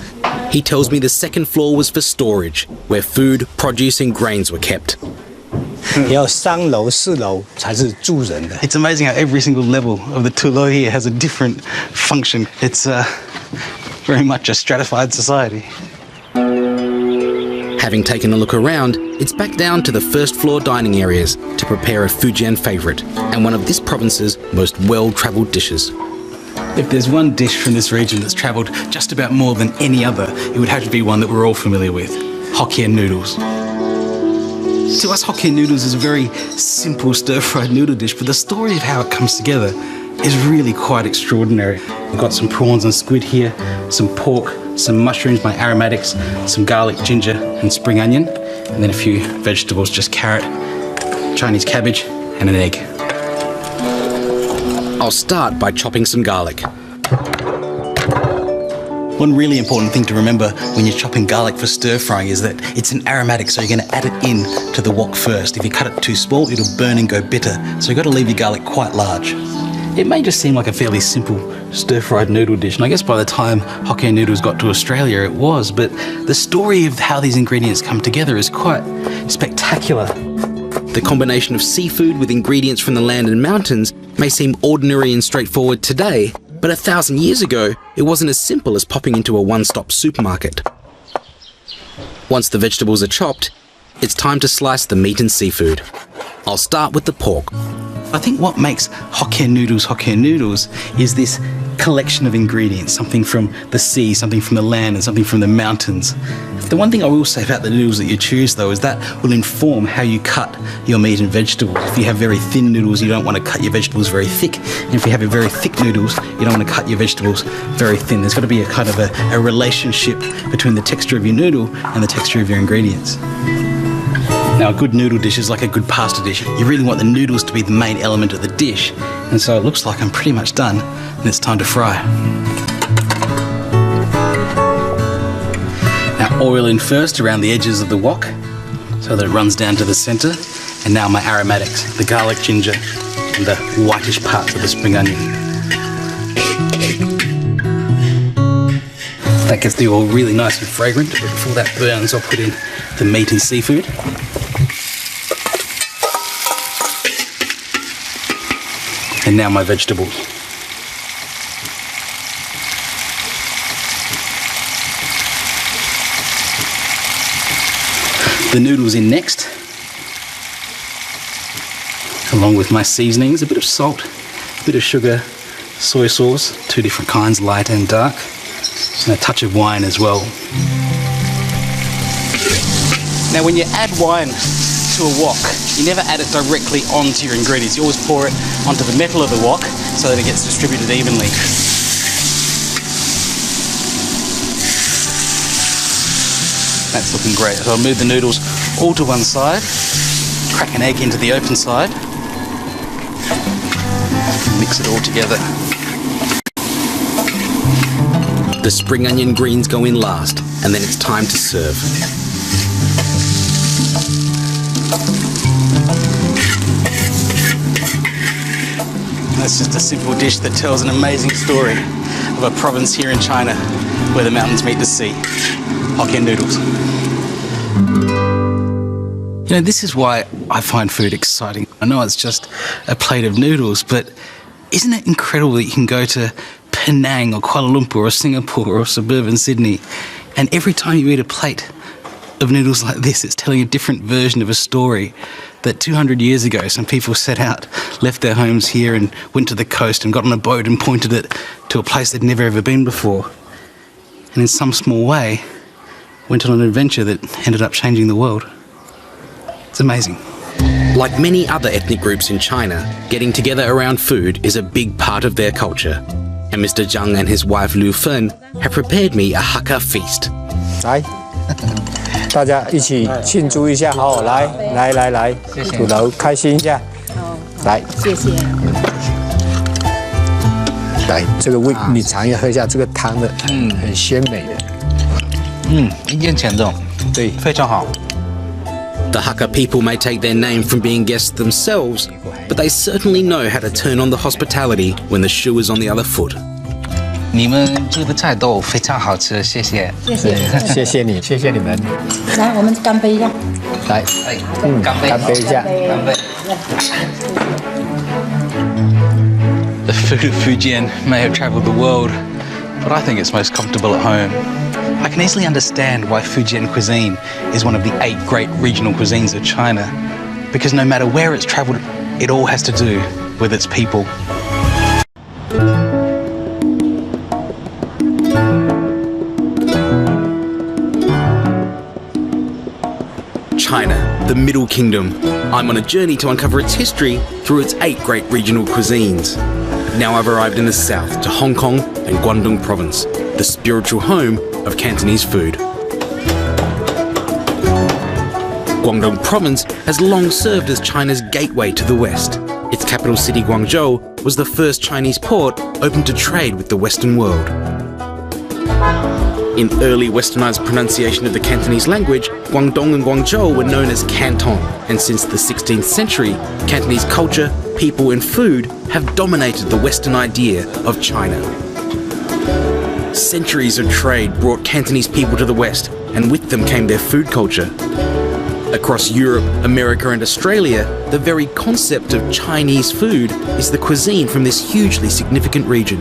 He tells me the second floor was for storage, where food, produce, and grains were kept. 要3楼、4楼才是住人的。 It's amazing how every single level of the Tulo here has a different function. It's very much a stratified society. Having taken a look around, it's back down to the first floor dining areas to prepare a Fujian favourite and one of this province's most well-travelled dishes. If there's one dish from this region that's travelled just about more than any other, it would have to be one that we're all familiar with, Hokkien noodles. To us, Hokkien noodles is a very simple stir-fried noodle dish, but the story of how it comes together is really quite extraordinary. We've got some prawns and squid here, some pork, some mushrooms, my aromatics, some garlic, ginger and spring onion, and then a few vegetables, just carrot, Chinese cabbage and an egg. I'll start by chopping some garlic. One really important thing to remember when you're chopping garlic for stir frying is that it's an aromatic, so you're going to add it in to the wok first. If you cut it too small, it'll burn and go bitter, so you've got to leave your garlic quite large. It may just seem like a fairly simple stir-fried noodle dish, and I guess by the time Hokkien noodles got to Australia it was, but the story of how these ingredients come together is quite spectacular. The combination of seafood with ingredients from the land and mountains may seem ordinary and straightforward today, but 1,000 years ago, it wasn't as simple as popping into a one-stop supermarket. Once the vegetables are chopped, it's time to slice the meat and seafood. I'll start with the pork. I think what makes Hokkien noodles is this collection of ingredients, something from the sea, something from the land, and something from the mountains. The one thing I will say about the noodles that you choose, though, is that will inform how you cut your meat and vegetables. If you have very thin noodles, you don't want to cut your vegetables very thick. And if you have very thick noodles, you don't want to cut your vegetables very thin. There's got to be a kind of a relationship between the texture of your noodle and the texture of your ingredients. Now, a good noodle dish is like a good pasta dish. You really want the noodles to be the main element of the dish. And so it looks like I'm pretty much done, and it's time to fry. Now, oil in first around the edges of the wok, so that it runs down to the centre. And now my aromatics, the garlic, ginger, and the whitish parts of the spring onion. That gets the oil really nice and fragrant, but before that burns, I'll put in the meat and seafood. And now my vegetables. The noodles in next, along with my seasonings, a bit of salt, a bit of sugar, soy sauce, 2 different kinds, light and dark, and a touch of wine as well. Now when you add wine to a wok, you never add it directly onto your ingredients. You always pour it onto the metal of the wok so that it gets distributed evenly. That's looking great. So I'll move the noodles all to one side, crack an egg into the open side, mix it all together. The spring onion greens go in last, and then it's time to serve. That's just a simple dish that tells an amazing story of a province here in China where the mountains meet the sea. Hokkien noodles. You know, this is why I find food exciting. I know it's just a plate of noodles, but isn't it incredible that you can go to Penang or Kuala Lumpur or Singapore or suburban Sydney, and every time you eat a plate of noodles like this, it's telling a different version of a story that 200 years ago some people set out, left their homes here and went to the coast and got on a boat and pointed it to a place they'd never ever been before, and in some small way went on an adventure that ended up changing the world. It's amazing. Like many other ethnic groups in China, getting together around food is a big part of their culture. And Mr. Zhang and his wife Liu Fen have prepared me a Hakka feast. 来，大家一起庆祝一下，好，来，土楼开心一下，来，谢谢。来，这个味你尝一下，喝一下这个汤的，很鲜美的。一见前重，对，非常好。The Hakka people may take their name from being guests themselves, but they certainly know how to turn on the hospitality when the shoe is on the other foot. 你们做的菜都非常好吃，谢谢。谢谢你，谢谢你们。来，我们干杯一下。来，干杯，干杯一下。干杯。The food of Fujian may have traveled the world, but I think it's most comfortable at home. I can easily understand why Fujian cuisine is one of the 8 great regional cuisines of China, because no matter where it's traveled, it all has to do with its people. China, the Middle Kingdom. I'm on a journey to uncover its history through its 8 great regional cuisines. Now I've arrived in the south to Hong Kong and Guangdong Province, the spiritual home of Cantonese food. Guangdong Province has long served as China's gateway to the west. Its capital city, Guangzhou, was the first Chinese port open to trade with the Western world. In early westernized pronunciation of the Cantonese language, Guangdong and Guangzhou were known as Canton, and since the 16th century, Cantonese culture, people and food have dominated the Western idea of China. Centuries of trade brought Cantonese people to the West, and with them came their food culture. Across Europe, America and Australia, the very concept of Chinese food is the cuisine from this hugely significant region.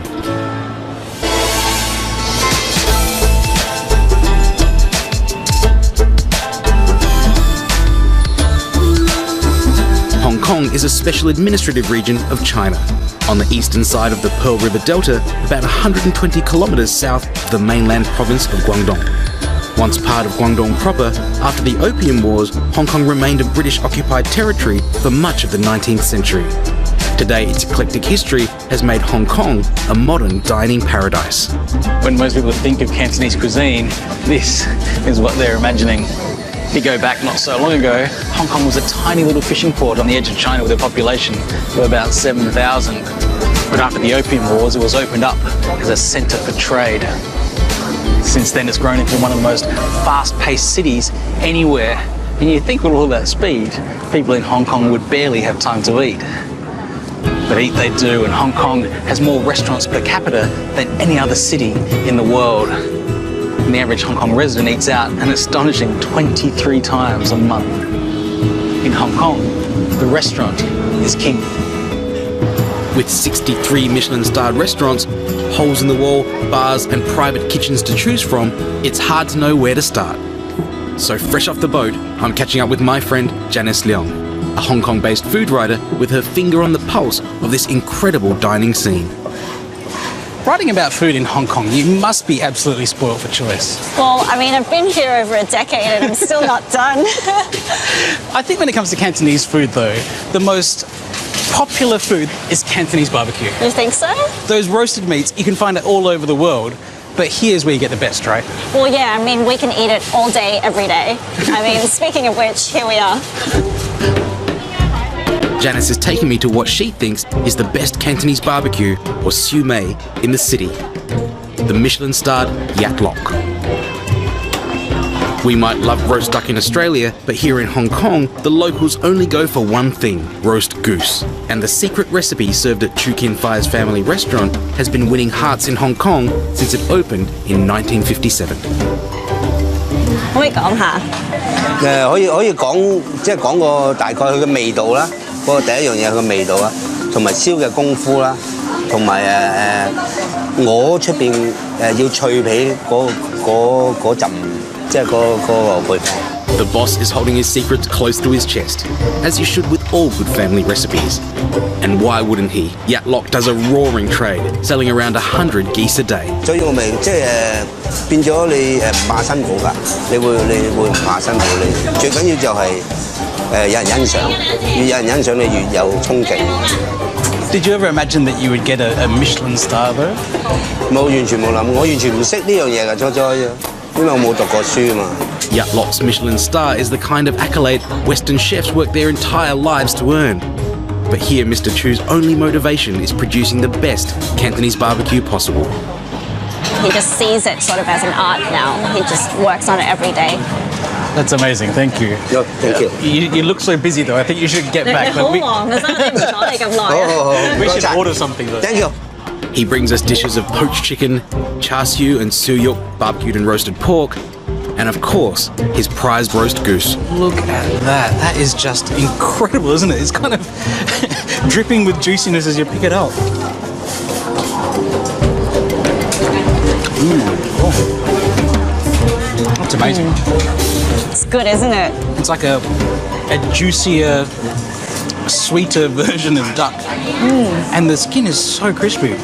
Hong Kong is a special administrative region of China. On the eastern side of the Pearl River Delta, about 120 kilometres south of the mainland province of Guangdong. Once part of Guangdong proper, after the Opium Wars, Hong Kong remained a British-occupied territory for much of the 19th century. Today, its eclectic history has made Hong Kong a modern dining paradise. When most people think of Cantonese cuisine, this is what they're imagining. If you go back not so long ago, Hong Kong was a tiny little fishing port on the edge of China with a population of about 7,000. But after the Opium Wars, it was opened up as a centre for trade. Since then, it's grown into one of the most fast-paced cities anywhere. And you think with all that speed, people in Hong Kong would barely have time to eat. But eat they do, and Hong Kong has more restaurants per capita than any other city in the world. And the average Hong Kong resident eats out an astonishing 23 times a month. In Hong Kong, the restaurant is king. With 63 Michelin-starred restaurants, holes in the wall, bars and private kitchens to choose from, it's hard to know where to start. So fresh off the boat, I'm catching up with my friend Janice Leong, a Hong Kong-based food writer with her finger on the pulse of this incredible dining scene. Writing about food in Hong Kong, you must be absolutely spoiled for choice. Well, I mean, I've been here over a decade and I'm still not done. I think when it comes to Cantonese food, though, the most popular food is Cantonese barbecue. You think so? Those roasted meats, you can find it all over the world, but here's where you get the best, right? Well, yeah, I mean, we can eat it all day, every day. I mean, speaking of which, here we are. Janice is taking me to what she thinks is the best Cantonese barbecue, or siu mei, in the city. The Michelin-starred Yat Lok. We might love roast duck in Australia, but here in Hong Kong, the locals only go for one thing, roast goose. And the secret recipe served at Chu Kin Fai's family restaurant has been winning hearts in Hong Kong since it opened in 1957. 可唔可以講下？可以講即係講個大概佢嘅味道啦，嗰個第一樣嘢佢嘅味道啊，同埋燒嘅功夫啦，同埋我出邊要脆皮嗰陣。 The boss is holding his secrets close to his chest, as he should with all good family recipes. And why wouldn't he? Yat Lok does a roaring trade, selling around 100 geese a day. 所以我咪即係變咗你唔怕辛苦㗎，你會唔怕辛苦，你最緊要就係有人欣賞，越有人欣賞你越有衝勁。Did you ever imagine that you would get a Michelin star though? 冇，完全冇諗，我完全唔識呢樣嘢㗎，初。 Yat Lok's Michelin star is the kind of accolade Western chefs work their entire lives to earn. But here, Mr. Chu's only motivation is producing the best Cantonese barbecue possible. He just sees it sort of as an art now. He just works on it every day. That's amazing, thank you. No, thank you. You look so busy though, I think you should get back. Hold on, we should order something though. Thank you. He brings us dishes of poached chicken, char siu and suyuk, barbecued and roasted pork, and of course, his prized roast goose. Look at that. That is just incredible, isn't it? It's kind of dripping with juiciness as you pick it up. That's amazing. It's good, isn't it? It's like a juicier, sweeter version of duck. And the skin is so crispy.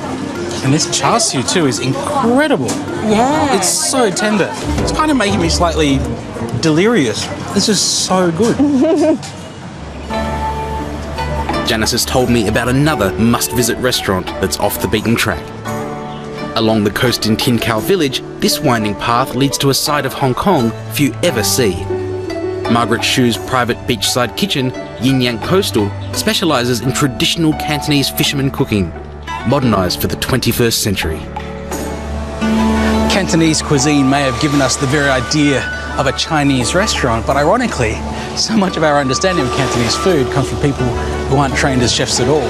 And this char siu too is incredible. Yeah. It's so tender. It's kind of making me slightly delirious. This is so good. Janice has told me about another must-visit restaurant that's off the beaten track. Along the coast in Tin Khao village, this winding path leads to a side of Hong Kong few ever see. Margaret Shu's private beachside kitchen, Yin Yang Coastal, specialises in traditional Cantonese fisherman cooking, modernised for the 21st century. Cantonese cuisine may have given us the very idea of a Chinese restaurant, but ironically, so much of our understanding of Cantonese food comes from people who aren't trained as chefs at all.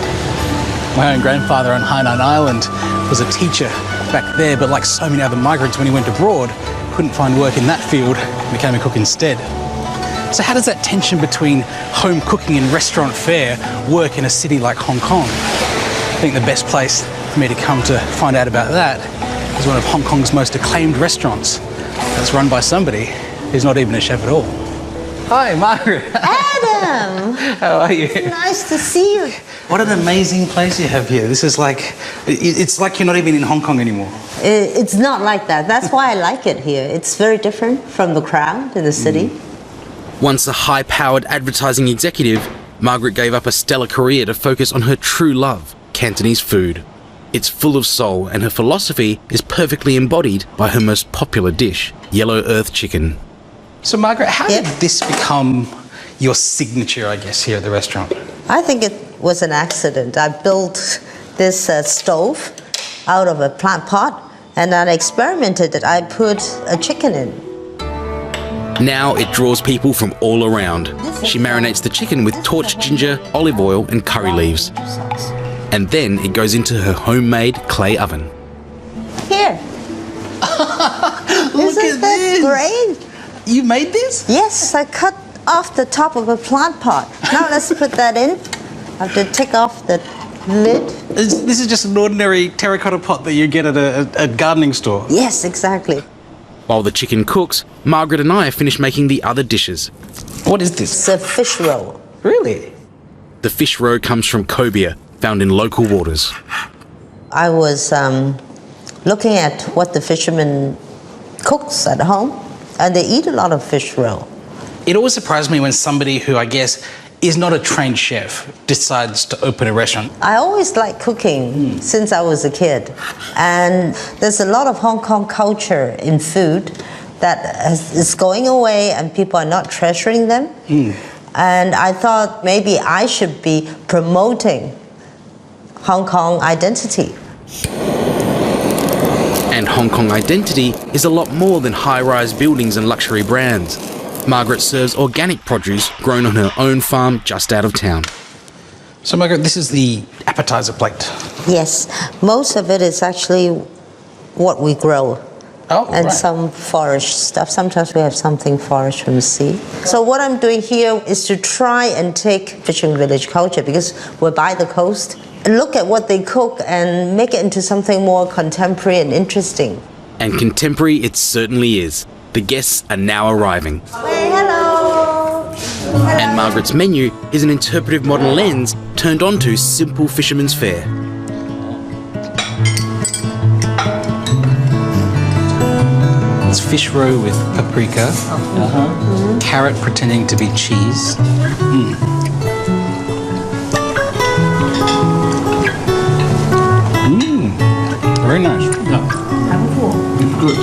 My own grandfather on Hainan Island was a teacher back there, but like so many other migrants when he went abroad, couldn't find work in that field and became a cook instead. So how does that tension between home cooking and restaurant fare work in a city like Hong Kong? I think the best place for me to come to find out about that is one of Hong Kong's most acclaimed restaurants that's run by somebody who's not even a chef at all. Hi, Margaret. Adam! How are you? Nice to see you. What an amazing place you have here. This is like, it's like you're not even in Hong Kong anymore. It's not like that. That's why I like it here. It's very different from the crowd in the city. Once a high-powered advertising executive, Margaret gave up a stellar career to focus on her true love, Cantonese food. It's full of soul, and her philosophy is perfectly embodied by her most popular dish, yellow earth chicken. So, Margaret, how did this become your signature, I guess, here at the restaurant? I think it was an accident. I built this stove out of a plant pot, and I experimented it. I put a chicken in. Now it draws people from all around. She marinates the chicken with torched ginger, olive oil and curry leaves. And then it goes into her homemade clay oven. Here. Look at this. Great. You made this? Yes, I cut off the top of a plant pot. Now let's put that in. I have to take off the lid. This is just an ordinary terracotta pot that you get at a gardening store. Yes, exactly. While the chicken cooks, Margaret and I finish making the other dishes. What is this? It's a fish roll. Really? The fish roe comes from cobia, found in local waters. I was looking at what the fishermen cooks at home, and they eat a lot of fish roe. It always surprised me when somebody who, I guess, is not a trained chef decides to open a restaurant. I always liked cooking since I was a kid. And there's a lot of Hong Kong culture in food that is going away and people are not treasuring them. And I thought maybe I should be promoting Hong Kong identity. And Hong Kong identity is a lot more than high-rise buildings and luxury brands. Margaret serves organic produce grown on her own farm just out of town. So, Margaret, this is the appetizer plate. Yes, most of it is actually what we grow. Oh, and right. some forage stuff. Sometimes we have something foraged from the sea. So what I'm doing here is to try and take fishing village culture, because we're by the coast, and look at what they cook and make it into something more contemporary and interesting. And contemporary it certainly is. The guests are now arriving. Hey, hello! And Margaret's menu is an interpretive modern lens turned onto simple fisherman's fare. It's fish roe with paprika, carrot pretending to be cheese. Very nice. It's good.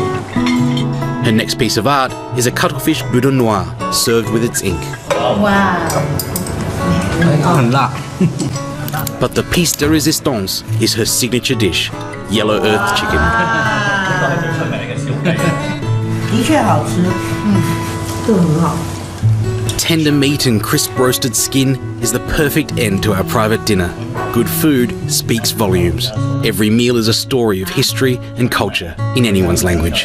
Her next piece of art is a cuttlefish boudin noir, served with its ink. Wow. But the piece de resistance is her signature dish, yellow earth chicken. 的确好吃，这个很好。tender meat and crisp roasted skin is the perfect end to our private dinner. Good food speaks volumes. Every meal is a story of history and culture in anyone's language.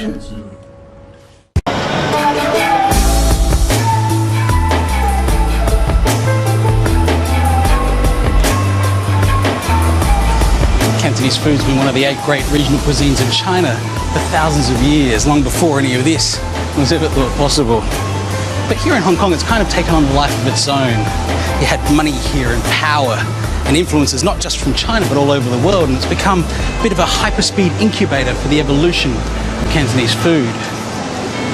Cantonese food's been one of the 8 great regional cuisines in China for thousands of years, long before any of this was ever thought possible. But here in Hong Kong, it's kind of taken on a life of its own. You had money here and power and influences not just from China but all over the world, and it's become a bit of a hyperspeed incubator for the evolution of Cantonese food.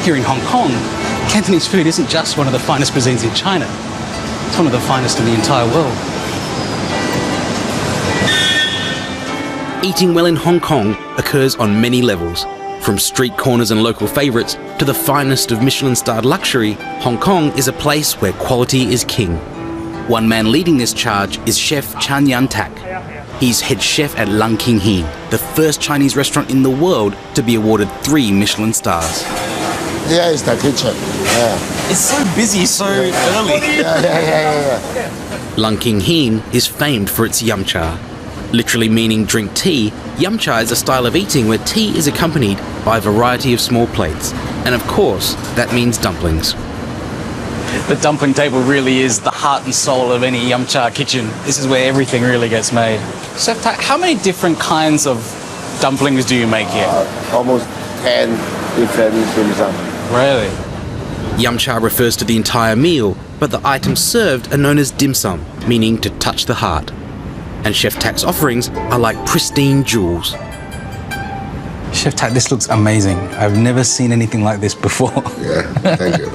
Here in Hong Kong, Cantonese food isn't just one of the finest cuisines in China, it's one of the finest in the entire world. Eating well in Hong Kong occurs on many levels. From street corners and local favourites to the finest of Michelin-starred luxury, Hong Kong is a place where quality is king. One man leading this charge is Chef Chan Yan Tak. He's head chef at Lung King Hin, the first Chinese restaurant in the world to be awarded 3 Michelin stars. Here is the kitchen. It's so busy so early. Lung King Hin is famed for its yum cha. Literally meaning drink tea, yum cha is a style of eating where tea is accompanied by a variety of small plates. And of course, that means dumplings. The dumpling table really is the heart and soul of any yum cha kitchen. This is where everything really gets made. Chef Tak, how many different kinds of dumplings do you make here? Almost 10 different dim sum. Really? Yum cha refers to the entire meal, but the items served are known as dim sum, meaning to touch the heart. And Chef Tak's offerings are like pristine jewels. Chef Tak, this looks amazing. I've never seen anything like this before. Yeah, thank you.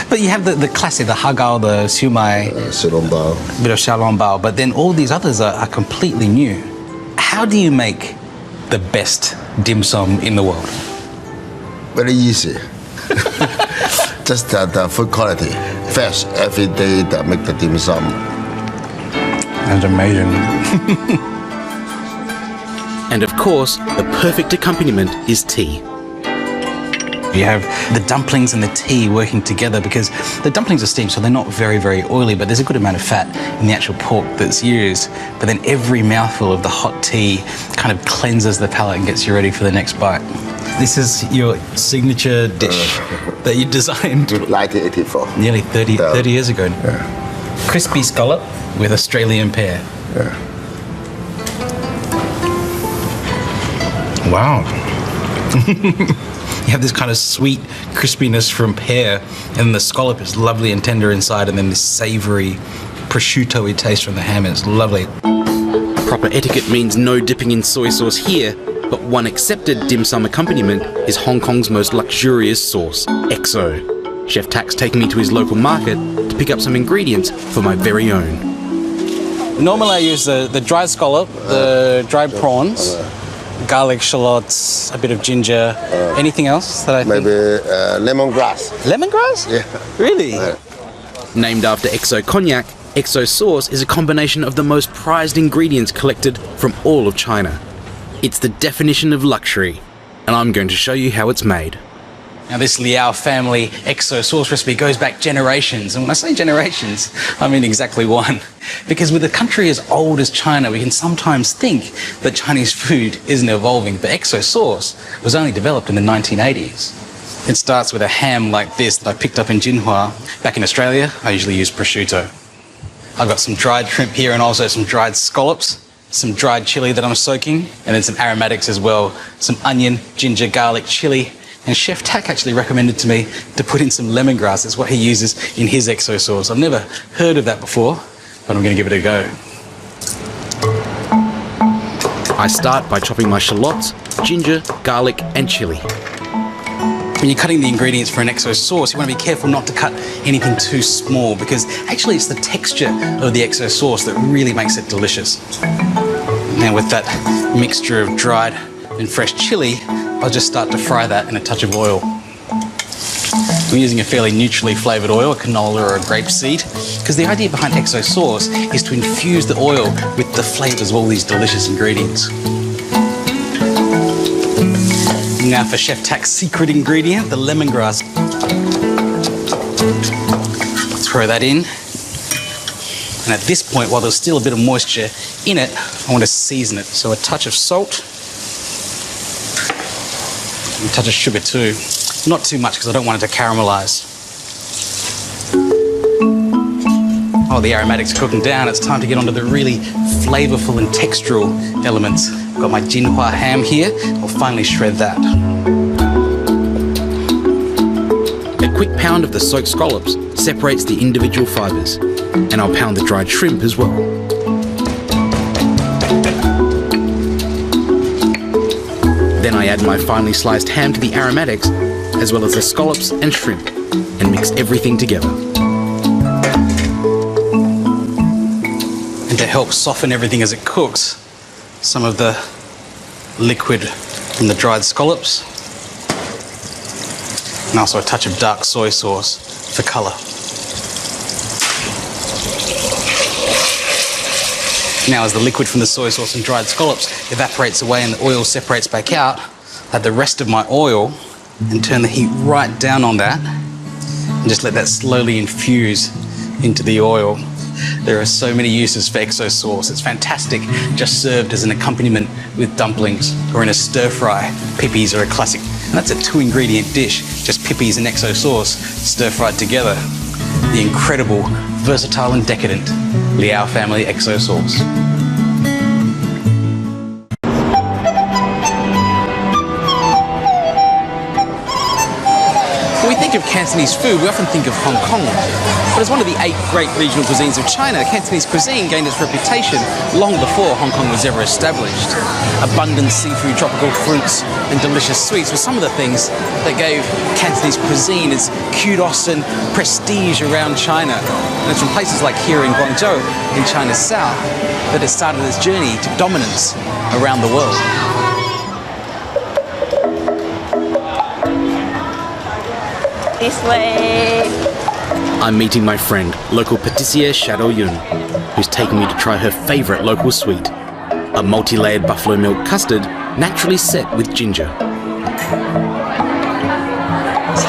But you have the classic, the hagao, the siu mai, xiaolongbao, bit of xiaolongbao, but then all these others are completely new. How do you make the best dim sum in the world? Very easy. Just the food quality. Fresh every day that make the dim sum. That's amazing. And of course, the perfect accompaniment is tea. You have the dumplings and the tea working together because the dumplings are steamed, so they're not very, very oily, but there's a good amount of fat in the actual pork that's used. But then every mouthful of the hot tea kind of cleanses the palate and gets you ready for the next bite. This is your signature dish that you designed 1984. Nearly 30 years ago. Yeah. Crispy scallop with Australian pear. Yeah. Wow. You have this kind of sweet crispiness from pear, and the scallop is lovely and tender inside, and then this savoury prosciutto-y taste from the ham, and it's lovely. Proper etiquette means no dipping in soy sauce here, but one accepted dim sum accompaniment is Hong Kong's most luxurious sauce, XO. Chef Tak's taking me to his local market to pick up some ingredients for my very own. Normally I use the dried scallop, the dried prawns, garlic, shallots, a bit of ginger. Anything else that I think? Maybe lemongrass. Lemongrass? Yeah. Really? Yeah. Named after XO cognac, XO sauce is a combination of the most prized ingredients collected from all of China. It's the definition of luxury, and I'm going to show you how it's made. Now this Liao family XO sauce recipe goes back generations, and when I say generations, I mean exactly one. Because with a country as old as China, we can sometimes think that Chinese food isn't evolving, but XO sauce was only developed in the 1980s. It starts with a ham like this that I picked up in Jinhua. Back in Australia, I usually use prosciutto. I've got some dried shrimp here and also some dried scallops, some dried chili that I'm soaking, and then some aromatics as well, some onion, ginger, garlic, chili. And Chef Tak actually recommended to me to put in some lemongrass. It's what he uses in his XO sauce. I've never heard of that before, but I'm going to give it a go. I start by chopping my shallots, ginger, garlic and chili. When you're cutting the ingredients for an XO sauce, you want to be careful not to cut anything too small because actually it's the texture of the XO sauce that really makes it delicious. Now with that mixture of dried and fresh chili, I'll just start to fry that in a touch of oil. I'm using a fairly neutrally flavoured oil, a canola or a grapeseed, because the idea behind XO sauce is to infuse the oil with the flavours of all these delicious ingredients. Now for Chef Tak's secret ingredient, the lemongrass. throw that in. And at this point, while there's still a bit of moisture in it, I want to season it. So a touch of salt, and a touch of sugar too. Not too much because I don't want it to caramelize. Oh, the aromatics are cooking down. It's time to get onto the really flavorful and textural elements. I've got my Jinhua ham here. I'll finally shred that. A quick pound of the soaked scallops separates the individual fibres, and I'll pound the dried shrimp as well. Then I add my finely sliced ham to the aromatics, as well as the scallops and shrimp, and mix everything together. And to help soften everything as it cooks, some of the liquid from the dried scallops, and also a touch of dark soy sauce for colour. Now as the liquid from the soy sauce and dried scallops evaporates away and the oil separates back out, I add the rest of my oil and turn the heat right down on that and just let that slowly infuse into the oil. There are so many uses for XO sauce. It's fantastic just served as an accompaniment with dumplings or in a stir fry. Pippies are a classic. And that's a 2-ingredient dish, just pippies and XO sauce stir fried together. The incredible, versatile and decadent Liao family XO sauce. When we think of Cantonese food, we often think of Hong Kong. But as one of the 8 great regional cuisines of China, Cantonese cuisine gained its reputation long before Hong Kong was ever established. Abundant seafood, tropical fruits, and delicious sweets were some of the things that gave Cantonese cuisine its kudos and prestige around China. And it's from places like here in Guangdong, in China's south, that it started its journey to dominance around the world. This way. I'm meeting my friend, local patissier Shadow Yun, who's taking me to try her favourite local sweet, a multi-layered buffalo milk custard naturally set with ginger.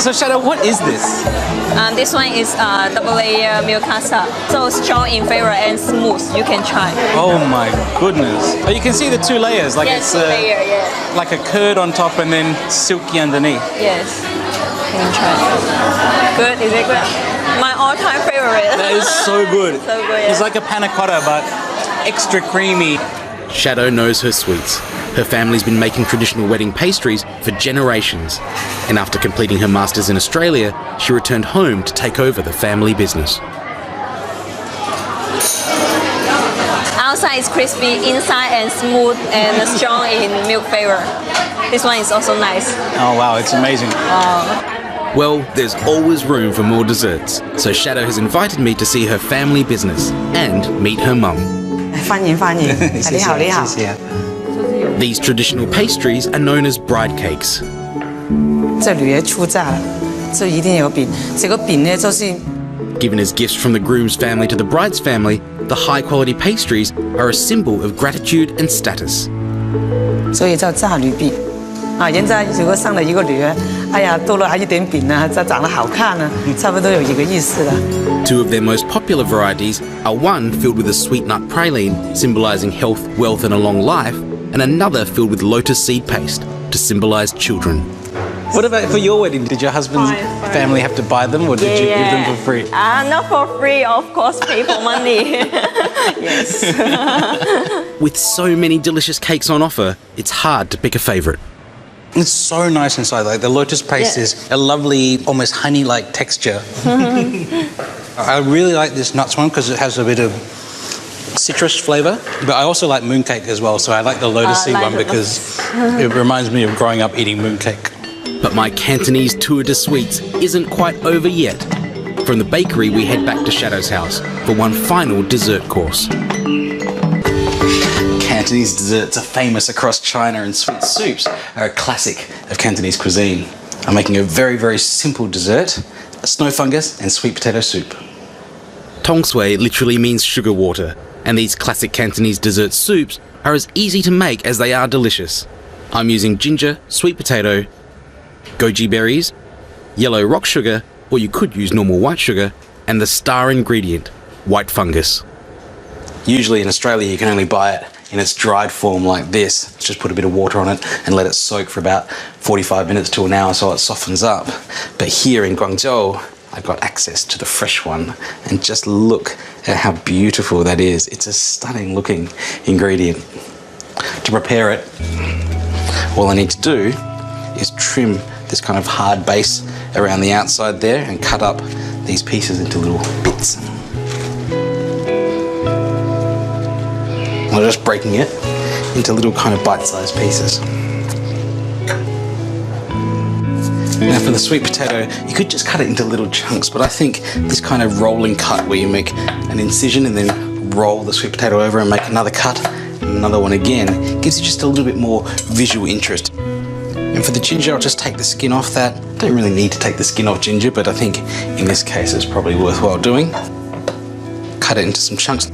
So Shadow, what is this? This one is double layer milk custard. So strong in flavor and smooth. You can try. Oh my goodness. Oh, you can see the 2 layers, like yes, it's 2 layer, yes. like a curd on top and then silky underneath. Yes. You can try. Good, is it good? My all-time favorite. That is so good. So good, yeah. It's like a panna cotta, but extra creamy. Shadow knows her sweets. Her family's been making traditional wedding pastries for generations. And after completing her masters in Australia, she returned home to take over the family business. Outside is crispy, inside and smooth and strong in milk flavor. This one is also nice. Oh wow, it's amazing. Wow. Well, there's always room for more desserts, so Shadow has invited me to see her family business and meet her mum. 欢迎欢迎，你好你好。 These traditional pastries are known as bride cakes. 这女儿出嫁了，这一定有饼。这个饼呢，就是 Given as gifts from the groom's family to the bride's family, the high-quality pastries are a symbol of gratitude and status. 所以叫嫁女饼。啊，现在如果生了一个女儿，哎呀，多了一点饼呢，这长得好看呢，差不多有一个意思了。 Two of their most popular varieties are one filled with a sweet nut praline, symbolising health, wealth and a long life, and another filled with lotus seed paste to symbolise children. What about for your wedding? Did your husband's family have to buy them or did you give them for free? Not for free, of course, pay for money. Yes. With so many delicious cakes on offer, it's hard to pick a favourite. It's so nice inside. Like the lotus paste is a lovely, almost honey-like texture. I really like this nuts one because it has a bit of citrus flavour, but I also like mooncake as well. So I like the lotus seed one because it reminds me of growing up eating mooncake. But my Cantonese tour de sweets isn't quite over yet. From the bakery, we head back to Shadow's house for one final dessert course. Cantonese desserts are famous across China and sweet soups are a classic of Cantonese cuisine. I'm making a very, very simple dessert, a snow fungus and sweet potato soup. Tong sui literally means sugar water, and these classic Cantonese dessert soups are as easy to make as they are delicious. I'm using ginger, sweet potato, goji berries, yellow rock sugar, or you could use normal white sugar, and the star ingredient, white fungus. Usually in Australia you can only buy it in its dried form like this. Just put a bit of water on it and let it soak for about 45 minutes to an hour so it softens up. But here in Guangzhou, I've got access to the fresh one, and just look at how beautiful that is. It's a stunning looking ingredient. To prepare it, all I need to do is trim this kind of hard base around the outside there and cut up these pieces into little bits. I'm just breaking it into little kind of bite-sized pieces. Now for the sweet potato, you could just cut it into little chunks, but I think this kind of rolling cut where you make an incision and then roll the sweet potato over and make another cut, and another one again, gives you just a little bit more visual interest. And for the ginger, I'll just take the skin off that. Don't really need to take the skin off ginger, but I think in this case it's probably worthwhile doing. Cut it into some chunks.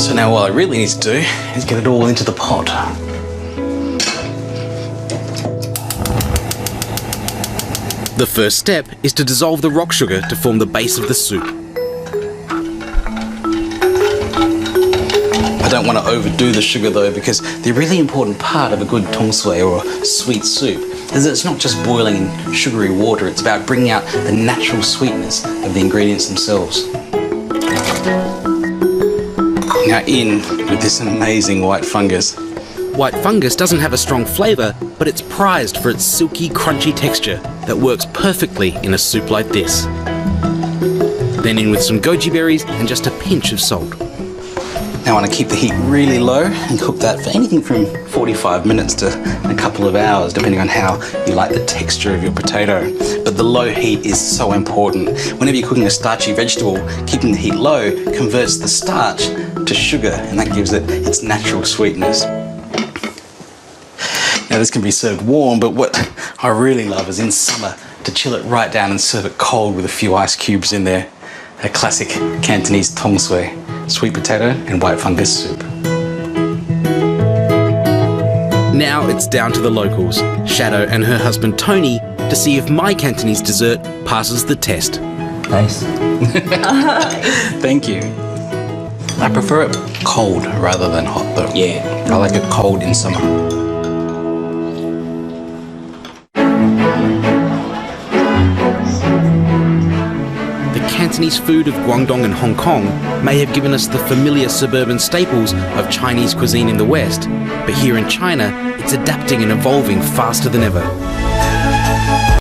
So now what I really need to do is get it all into the pot. The first step is to dissolve the rock sugar to form the base of the soup. I don't want to overdo the sugar though, because the really important part of a good tong sui or a sweet soup is that it's not just boiling in sugary water, it's about bringing out the natural sweetness of the ingredients themselves. Now in with this amazing white fungus. White fungus doesn't have a strong flavour, but it's prized for its silky, crunchy texture that works perfectly in a soup like this. Then in with some goji berries and just a pinch of salt. Now I want to keep the heat really low and cook that for anything from 45 minutes to a couple of hours, depending on how you like the texture of your potato. But the low heat is so important. Whenever you're cooking a starchy vegetable, keeping the heat low converts the starch to sugar, and that gives it its natural sweetness. Now this can be served warm, but what I really love is in summer to chill it right down and serve it cold with a few ice cubes in there. A classic Cantonese tong sui, sweet potato and white fungus soup. Now it's down to the locals, Shadow and her husband Tony, to see if my Cantonese dessert passes the test. Nice. Thank you. I prefer it cold rather than hot though. Yeah. I like it cold in summer. Cantonese food of Guangdong and Hong Kong may have given us the familiar suburban staples of Chinese cuisine in the West, but here in China, it's adapting and evolving faster than ever.